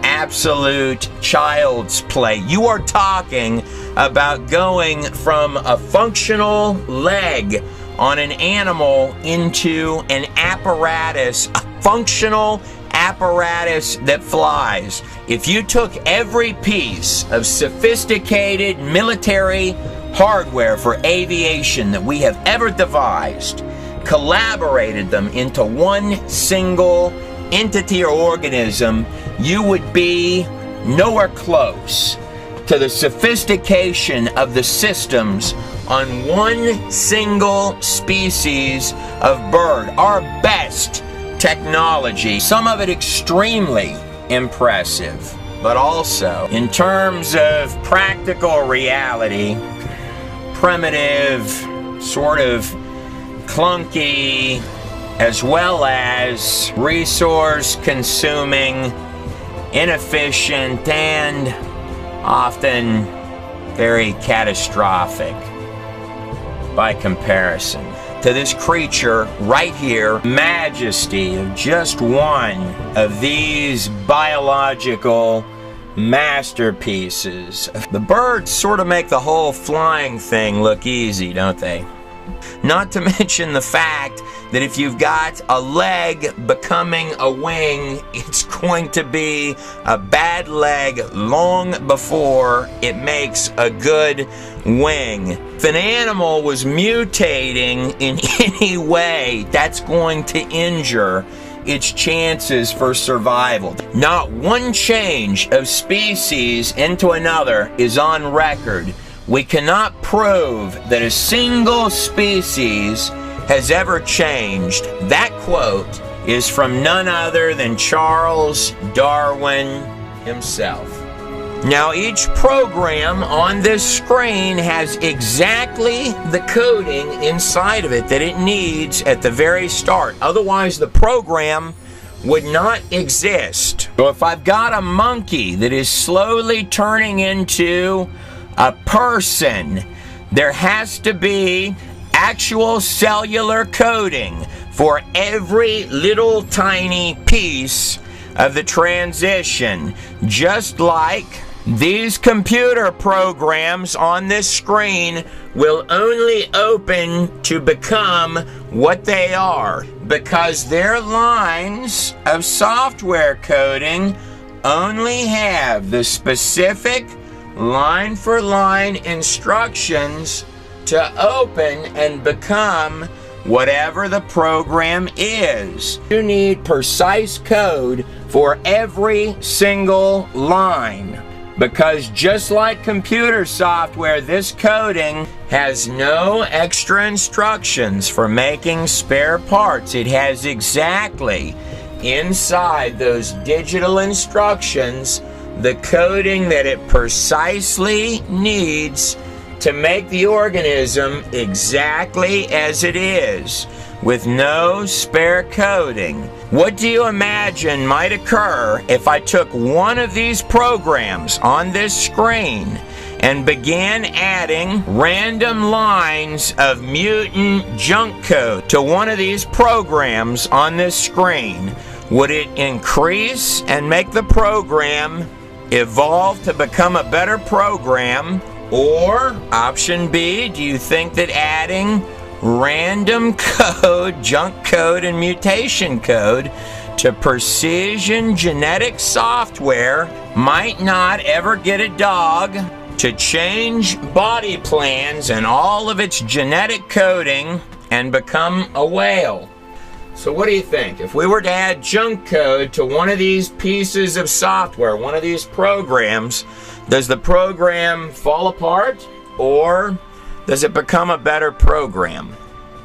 absolute child's play. You are talking about going from a functional leg on an animal into an apparatus, a functional apparatus that flies. If you took every piece of sophisticated military hardware for aviation that we have ever devised, collaborated them into one single entity or organism, you would be nowhere close to the sophistication of the systems on one single species of bird. Our best technology, some of it extremely impressive, but also in terms of practical reality, primitive, sort of clunky, as well as resource consuming, inefficient, and often very catastrophic by comparison to this creature right here. Majesty of just one of these biological masterpieces. The birds sort of make the whole flying thing look easy, don't they? Not to mention the fact that if you've got a leg becoming a wing, it's going to be a bad leg long before it makes a good wing. If an animal was mutating in any way, that's going to injure its chances for survival. Not one change of species into another is on record. We cannot prove that a single species has ever changed. That quote is from none other than Charles Darwin himself. Now, each program on this screen has exactly the coding inside of it that it needs at the very start. Otherwise, the program would not exist. So if I've got a monkey that is slowly turning into a person, there has to be actual cellular coding for every little tiny piece of the transition, just like these computer programs on this screen will only open to become what they are because their lines of software coding only have the specific line-for-line instructions to open and become whatever the program is. You need precise code for every single line, because just like computer software, this coding has no extra instructions for making spare parts. It has exactly inside those digital instructions the coding that it precisely needs to make the organism exactly as it is, with no spare coding. What do you imagine might occur if I took one of these programs on this screen and began adding random lines of mutant junk code to one of these programs on this screen? Would it increase and make the program evolve to become a better program? Or, option B, do you think that adding random code, junk code, and mutation code to precision genetic software might not ever get a dog to change body plans and all of its genetic coding and become a whale? So what do you think? If we were to add junk code to one of these pieces of software, one of these programs, does the program fall apart, or does it become a better program?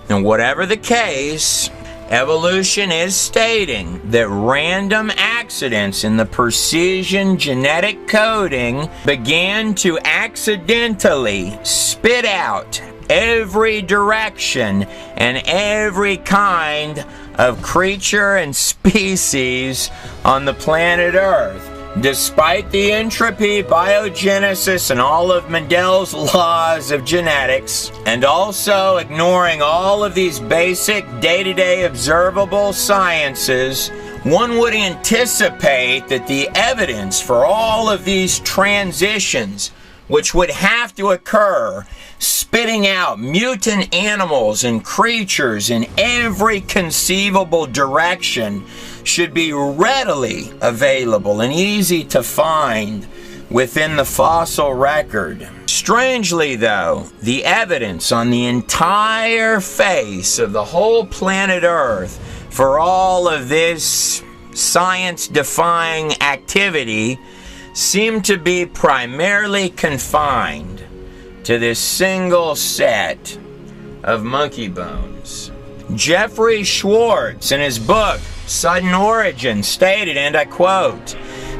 And whatever the case, evolution is stating that random accidents in the precision genetic coding began to accidentally spit out every direction and every kind of creature and species on the planet Earth. Despite the entropy, biogenesis, and all of Mendel's laws of genetics, and also ignoring all of these basic day-to-day observable sciences, one would anticipate that the evidence for all of these transitions, which would have to occur, spitting out mutant animals and creatures in every conceivable direction, should be readily available and easy to find within the fossil record. Strangely, though, the evidence on the entire face of the whole planet Earth for all of this science-defying activity seemed to be primarily confined to this single set of monkey bones. Jeffrey Schwartz, in his book Sudden Origin, stated, and I quote,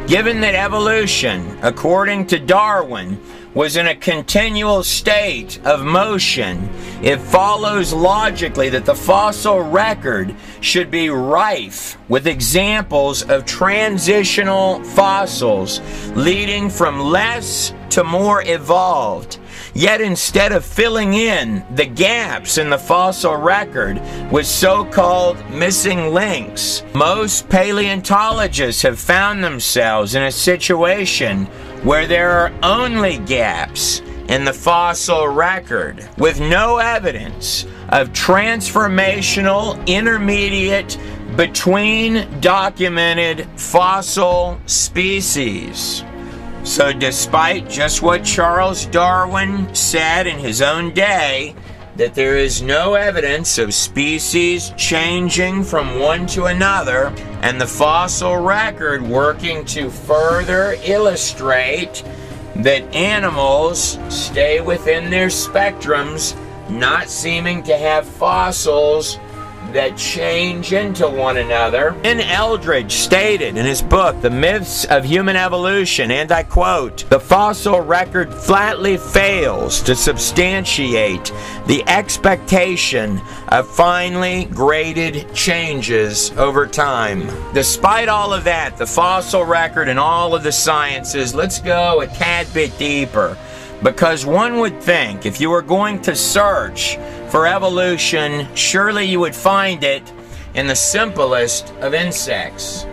"Given that evolution, according to Darwin, was in a continual state of motion, it follows logically that the fossil record should be rife with examples of transitional fossils leading from less to more evolved. Yet instead of filling in the gaps in the fossil record with so-called missing links, most paleontologists have found themselves in a situation where there are only gaps in the fossil record, with no evidence of transformational intermediate between documented fossil species." So despite just what Charles Darwin said in his own day, that there is no evidence of species changing from one to another, and the fossil record working to further illustrate that animals stay within their spectrums, not seeming to have fossils that change into one another. N. Eldridge stated in his book, The Myths of Human Evolution, and I quote, "The fossil record flatly fails to substantiate the expectation of finely graded changes over time." Despite all of that, the fossil record and all of the sciences, let's go a tad bit deeper. Because one would think if you were going to search for evolution, surely you would find it in the simplest of insects.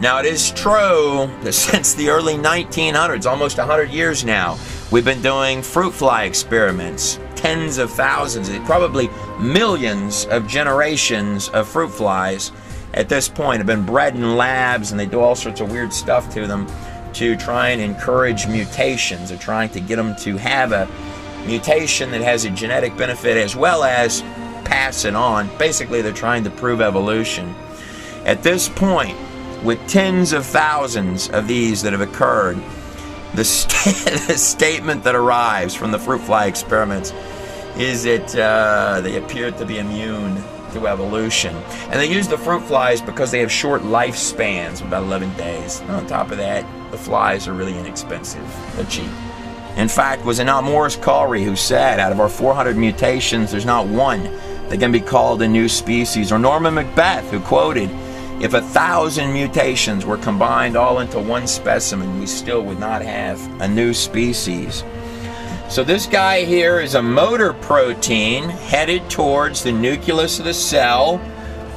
Now, it is true that since the early 1900s, almost 100 years now, we've been doing fruit fly experiments. Tens of thousands, probably millions of generations of fruit flies at this point have been bred in labs, and they do all sorts of weird stuff to them to try and encourage mutations. They're trying to get them to have a mutation that has a genetic benefit as well as pass it on. Basically, they're trying to prove evolution. At this point, with tens of thousands of these that have occurred, the statement that arrives from the fruit fly experiments is that they appear to be immune to evolution. And they use the fruit flies because they have short lifespans, about 11 days. On top of that, the flies are really inexpensive. They're cheap. In fact, was it not Morris Colry who said, out of our 400 mutations, there's not one that can be called a new species? Or Norman Macbeth, who quoted, "If 1,000 mutations were combined all into one specimen, we still would not have a new species." So this guy here is a motor protein headed towards the nucleus of the cell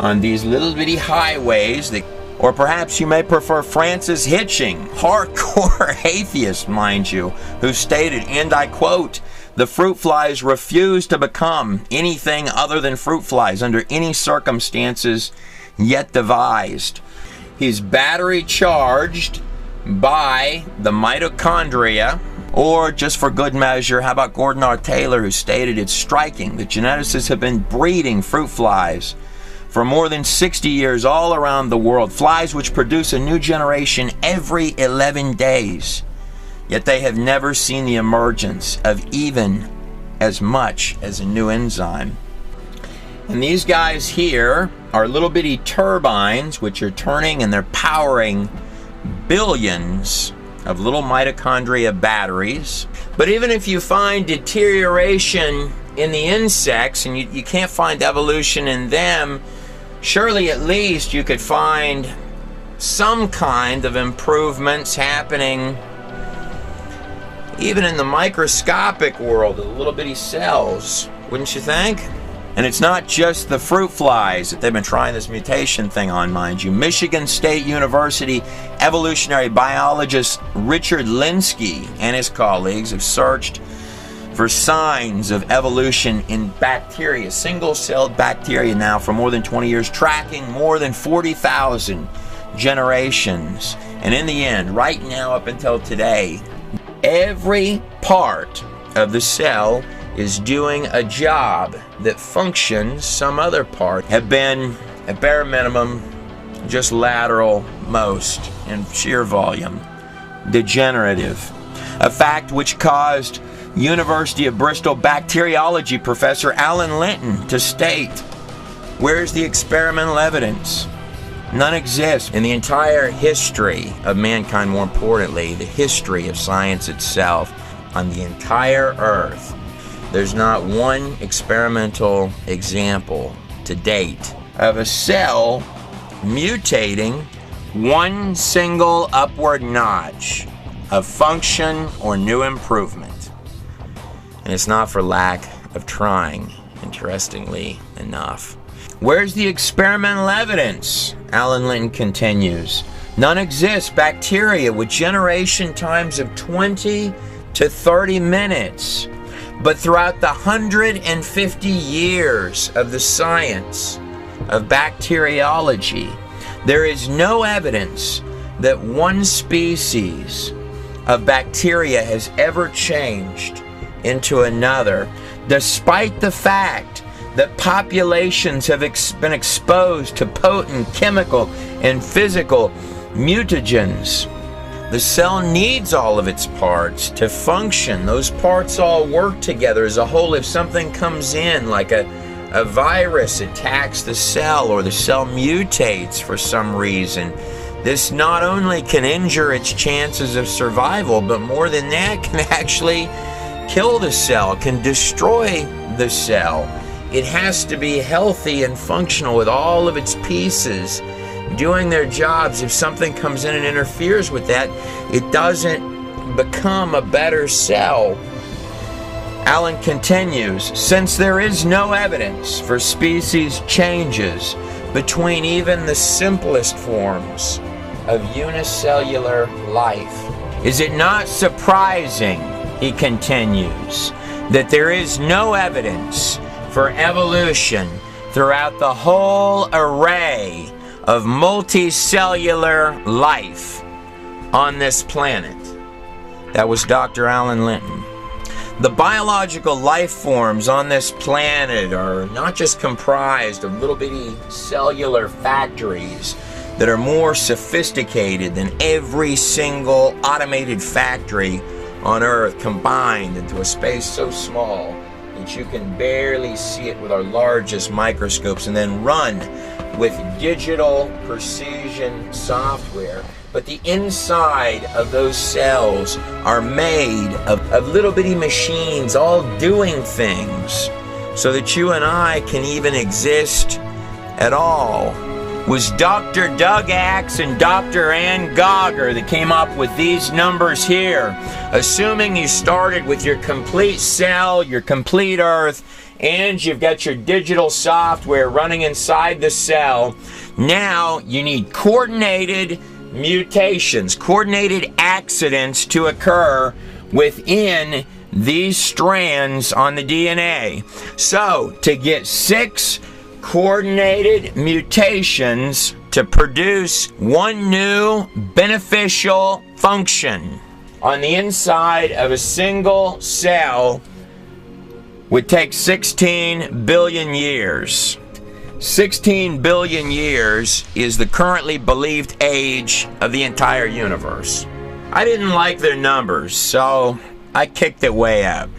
on these little bitty highways that, or perhaps you may prefer Francis Hitching, hardcore atheist, mind you, who stated, and I quote, "The fruit flies refuse to become anything other than fruit flies under any circumstances yet devised." He's battery charged by the mitochondria. Or, just for good measure, how about Gordon R. Taylor, who stated, "It's striking that geneticists have been breeding fruit flies for more than 60 years all around the world, flies which produce a new generation every 11 days. Yet they have never seen the emergence of even as much as a new enzyme." And these guys here are little bitty turbines which are turning, and they're powering billions of little mitochondria batteries. But even if you find deterioration in the insects and you can't find evolution in them, surely at least you could find some kind of improvements happening even in the microscopic world of the little bitty cells, wouldn't you think? And it's not just the fruit flies that they've been trying this mutation thing on, mind you. Michigan State University evolutionary biologist Richard Linsky and his colleagues have searched for signs of evolution in bacteria, single-celled bacteria now for more than 20 years, tracking more than 40,000 generations. And in the end, right now up until today, every part of the cell is doing a job that functions. Some other part have been, at bare minimum, just lateral most in sheer volume, degenerative. A fact which caused University of Bristol bacteriology professor Alan Linton to state, "Where's the experimental evidence? None exists." In the entire history of mankind, more importantly, the history of science itself, on the entire earth, there's not one experimental example to date of a cell mutating one single upward notch of function or new improvement. And it's not for lack of trying, interestingly enough. Where's the experimental evidence? Alan Linton continues. None exists. Bacteria with generation times of 20 to 30 minutes. But throughout the 150 years of the science of bacteriology, there is no evidence that one species of bacteria has ever changed into another despite the fact that populations have been exposed to potent chemical and physical mutagens. The cell needs all of its parts to function. Those parts all work together as a whole. If something comes in, like a virus attacks the cell, or the cell mutates for some reason, this not only can injure its chances of survival, but more than that, can actually kill the cell, can destroy the cell. It has to be healthy and functional with all of its pieces doing their jobs. If something comes in and interferes with that, it doesn't become a better cell. Allen continues, since there is no evidence for species changes between even the simplest forms of unicellular life, is it not surprising, he continues, that there is no evidence for evolution throughout the whole array of multicellular life on this planet? That was Dr. Alan Linton. The biological life forms on this planet are not just comprised of little bitty cellular factories that are more sophisticated than every single automated factory on Earth combined into a space so small that you can barely see it with our largest microscopes, and then run with digital precision software. But the inside of those cells are made of little bitty machines all doing things so that you and I can even exist at all. It was Dr. Doug Axe and Dr. Ann Gauger that came up with these numbers here. Assuming you started with your complete cell, your complete Earth, and you've got your digital software running inside the cell, now you need coordinated mutations, coordinated accidents to occur within these strands on the DNA. So, to get 6 coordinated mutations to produce one new beneficial function on the inside of a single cell would take 16 billion years. 16 billion years is the currently believed age of the entire universe. I didn't like their numbers, so I kicked it way up.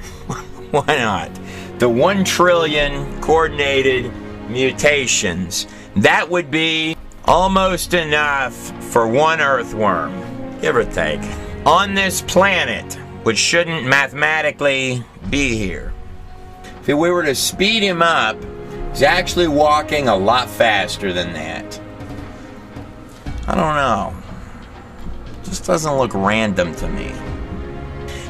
Why not? The 1 trillion coordinated mutations. That would be almost enough for one earthworm, give or take, on this planet, which shouldn't mathematically be here. If we were to speed him up, he's actually walking a lot faster than that. I don't know. Just doesn't look random to me.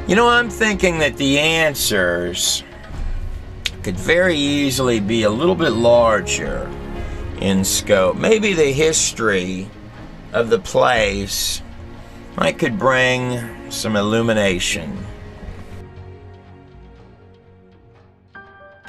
You know, I'm thinking that the answers could very easily be a little bit larger in scope. Maybe the history of the place could bring some illumination.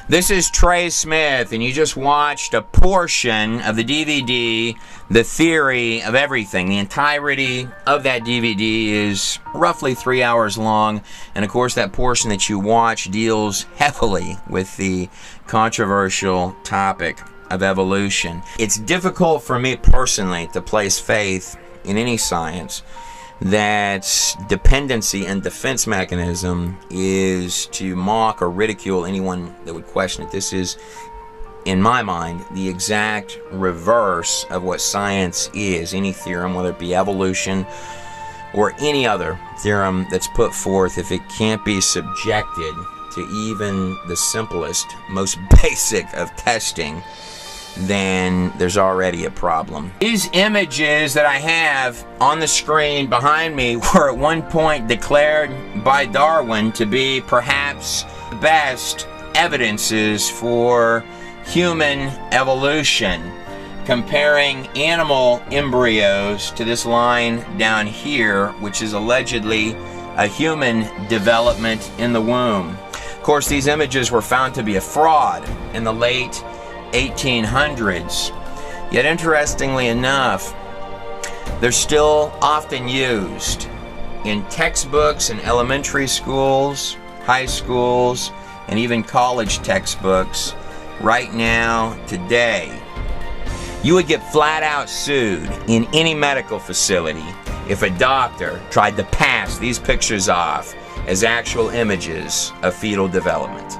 This is Trey Smith, and you just watched a portion of the DVD, The Theory of Everything. The entirety of that DVD is roughly 3 hours long, and of course that portion that you watch deals heavily with the controversial topic of evolution. It's difficult for me personally to place faith in any science that dependency and defense mechanism is to mock or ridicule anyone that would question it. This is, in my mind, the exact reverse of what science is. Any theorem, whether it be evolution or any other theorem that's put forth, if it can't be subjected to even the simplest, most basic of testing, then there's already a problem. These images that I have on the screen behind me were at one point declared by Darwin to be perhaps the best evidences for human evolution, comparing animal embryos to this line down here, which is allegedly a human development in the womb. Of course, these images were found to be a fraud in the late 1800s. Yet interestingly enough, they're still often used in textbooks in elementary schools, high schools, and even college textbooks right now, today. You would get flat out sued in any medical facility if a doctor tried to pass these pictures off as actual images of fetal development.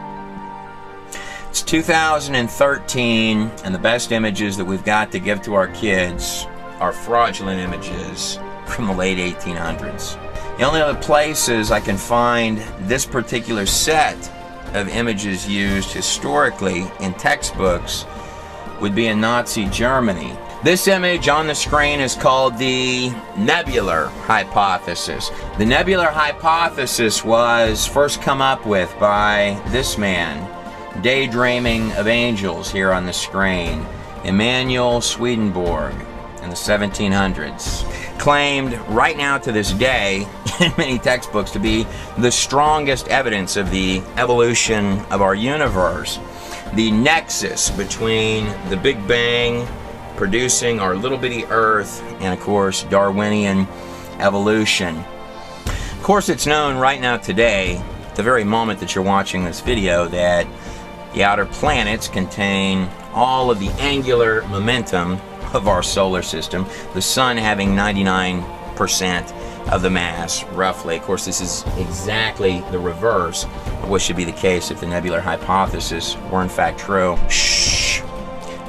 It's 2013, and the best images that we've got to give to our kids are fraudulent images from the late 1800s. The only other places I can find this particular set of images used historically in textbooks would be in Nazi Germany. This image on the screen is called the nebular hypothesis. The nebular hypothesis was first come up with by this man, Daydreaming of Angels, here on the screen, Emanuel Swedenborg, in the 1700s. Claimed right now to this day in many textbooks to be the strongest evidence of the evolution of our universe. The nexus between the Big Bang producing our little bitty Earth and, of course, Darwinian evolution. Of course, it's known right now today, the very moment that you're watching this video, that the outer planets contain all of the angular momentum of our solar system, the sun having 99% of the mass, roughly. Of course, this is exactly the reverse of what should be the case if the nebular hypothesis were in fact true. Shh!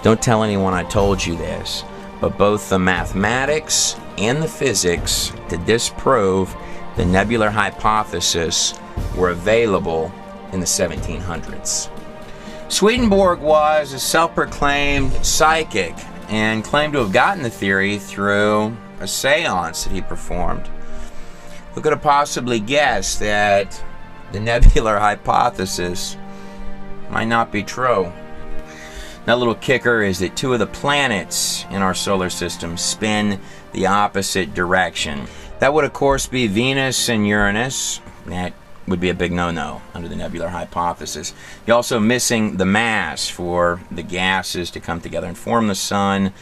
Don't tell anyone I told you this, but both the mathematics and the physics to disprove the nebular hypothesis were available in the 1700s. Swedenborg was a self-proclaimed psychic and claimed to have gotten the theory through a seance that he performed. Who could have possibly guessed that the nebular hypothesis might not be true? Another little kicker is that two of the planets in our solar system spin the opposite direction. That would, of course, be Venus and Uranus. That would be a big no-no under the nebular hypothesis. You're also missing the mass for the gases to come together and form the sun,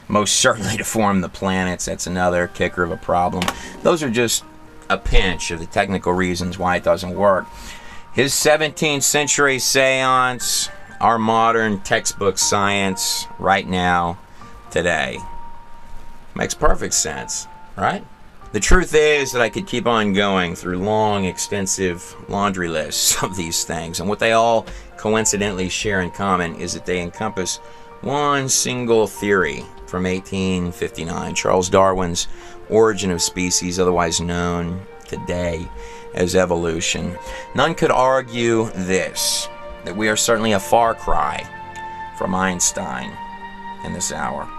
most certainly to form the planets. That's another kicker of a problem. Those are just a pinch of the technical reasons why it doesn't work. His 17th century seance, our modern textbook science right now, today. Makes perfect sense, right? The truth is that I could keep on going through long, extensive laundry lists of these things, and what they all coincidentally share in common is that they encompass one single theory from 1859, Charles Darwin's Origin of Species, otherwise known today as evolution. None could argue this, that we are certainly a far cry from Einstein in this hour.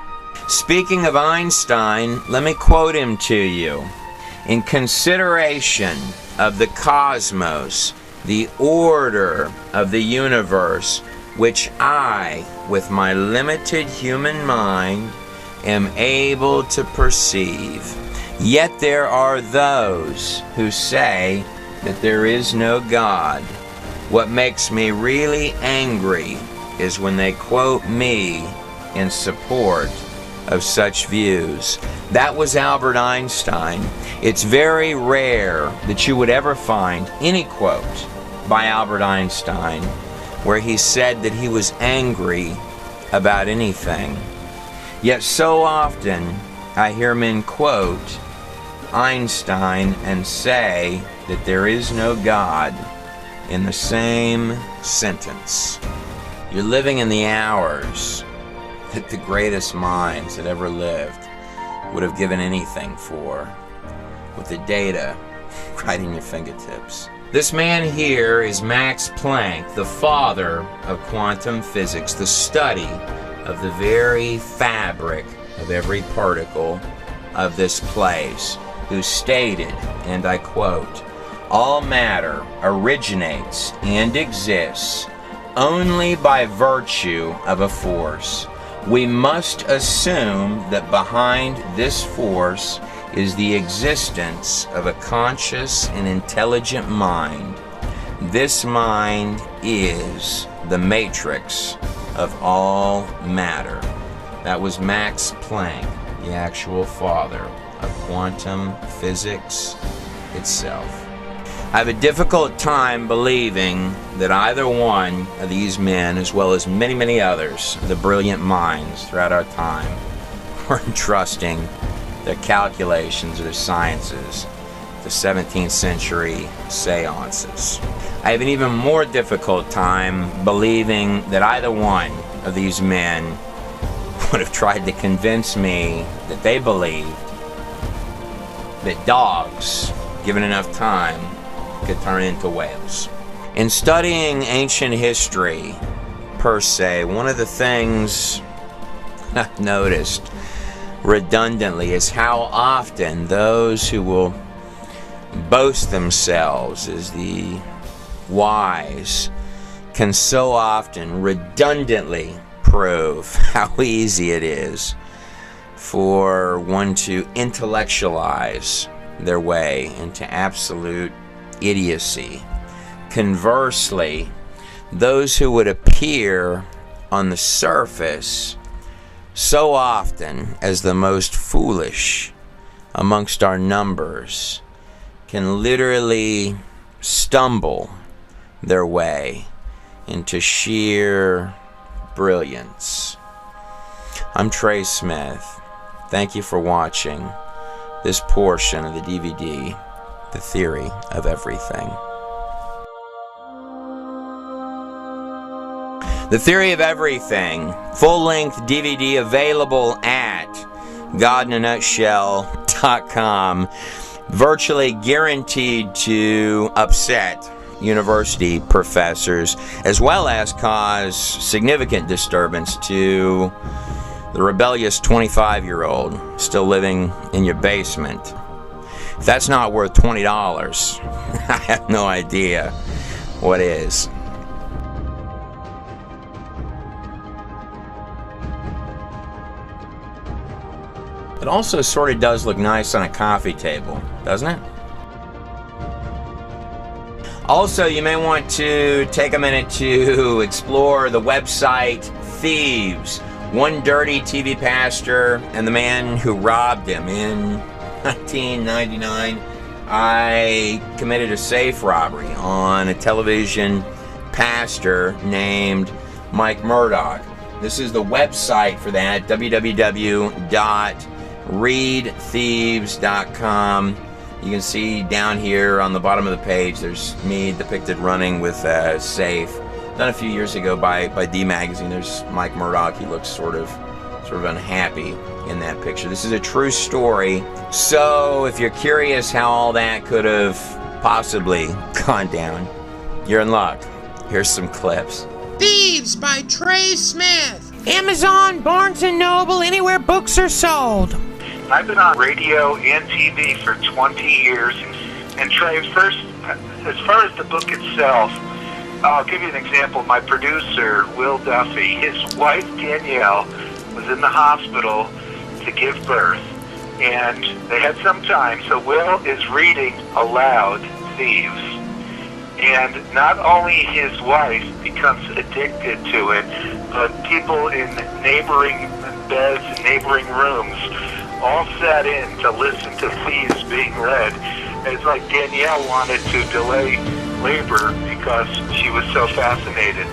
Speaking of Einstein, let me quote him to you. In consideration of the cosmos, the order of the universe, which I, with my limited human mind, am able to perceive, yet there are those who say that there is no God. What makes me really angry is when they quote me in support of such views. That was Albert Einstein. It's very rare that you would ever find any quote by Albert Einstein where he said that he was angry about anything. Yet so often I hear men quote Einstein and say that there is no God in the same sentence. You're living in the hours that the greatest minds that ever lived would have given anything for, with the data right in your fingertips. This man here is Max Planck, the father of quantum physics, the study of the very fabric of every particle of this place, who stated, and I quote, "All matter originates and exists only by virtue of a force. We must assume that behind this force is the existence of a conscious and intelligent mind. This mind is the matrix of all matter." That was Max Planck, the actual father of quantum physics itself. I have a difficult time believing that either one of these men, as well as many, many others, the brilliant minds throughout our time, were entrusting their calculations or their sciences to 17th century seances. I have an even more difficult time believing that either one of these men would have tried to convince me that they believed that dogs, given enough time, could turn into whales. In studying ancient history, per se, one of the things I've noticed redundantly is how often those who will boast themselves as the wise can so often redundantly prove how easy it is for one to intellectualize their way into absolute idiocy. Conversely, those who would appear on the surface so often as the most foolish amongst our numbers can literally stumble their way into sheer brilliance. I'm Trey Smith. Thank you for watching this portion of the DVD, The Theory of Everything. The Theory of Everything, full-length DVD available at godinanutshell.com. Virtually guaranteed to upset university professors, as well as cause significant disturbance to the rebellious 25-year-old still living in your basement. If that's not worth $20, I have no idea what is. It also sort of does look nice on a coffee table, doesn't it? Also, you may want to take a minute to explore the website Thieves, One Dirty TV Pastor and the Man Who Robbed Him. In 1999, I committed a safe robbery on a television pastor named Mike Murdoch. This is the website for that, www.readthieves.com. You can see down here on the bottom of the page, there's me depicted running with a safe. Done a few years ago by D Magazine. There's Mike Murdoch. He looks sort of unhappy in that picture. This is a true story. So if you're curious how all that could have possibly gone down, you're in luck. Here's some clips. Thieves by Trey Smith. Amazon, Barnes & Noble, anywhere books are sold. I've been on radio and TV for 20 years. And Trey, first, as far as the book itself, I'll give you an example. My producer, Will Duffy, his wife, Danielle, was in the hospital to give birth. And they had some time, so Will is reading aloud Thieves. And not only his wife becomes addicted to it, but people in neighboring beds and neighboring rooms all sat in to listen to Thieves being read. It's like Danielle wanted to delay labor because she was so fascinated.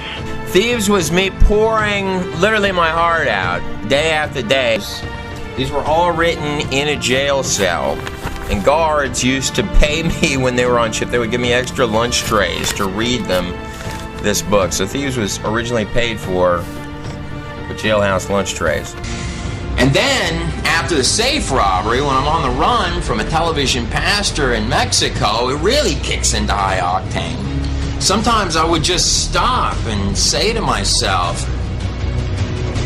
Thieves was me pouring literally my heart out day after day. These were all written in a jail cell, and guards used to pay me when they were on shift. They would give me extra lunch trays to read them this book. So Thieves was originally paid for with jailhouse lunch trays. And then, after the safe robbery, when I'm on the run from a television pastor in Mexico, it really kicks into high octane. Sometimes I would just stop and say to myself,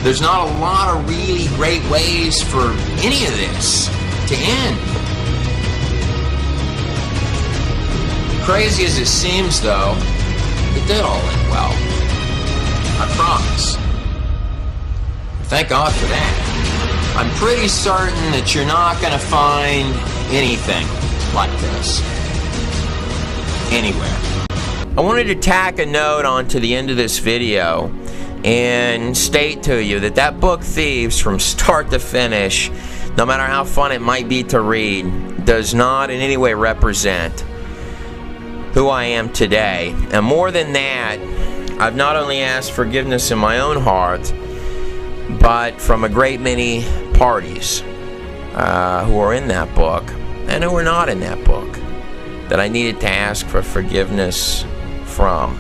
there's not a lot of really great ways for any of this to end. Crazy as it seems, though, it did all end well. I promise. Thank God for that. I'm pretty certain that you're not going to find anything like this anywhere. I wanted to tack a note onto the end of this video and state to you that that book Thieves, from start to finish, no matter how fun it might be to read, does not in any way represent who I am today. And more than that, I've not only asked forgiveness in my own heart, but from a great many parties who are in that book and who are not in that book that I needed to ask for forgiveness from.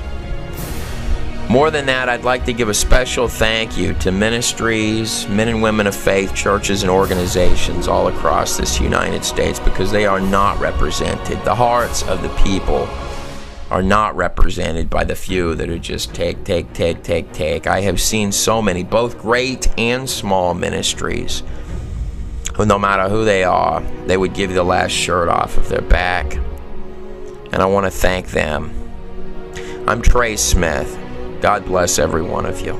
More than that, I'd like to give a special thank you to ministries, men and women of faith, churches, and organizations all across this United States, because they are not represented. The hearts of the people are not represented by the few that are just take. I have seen so many, both great and small ministries, who no matter who they are, they would give you the last shirt off of their back. And I want to thank them. I'm Trey Smith. God bless every one of you.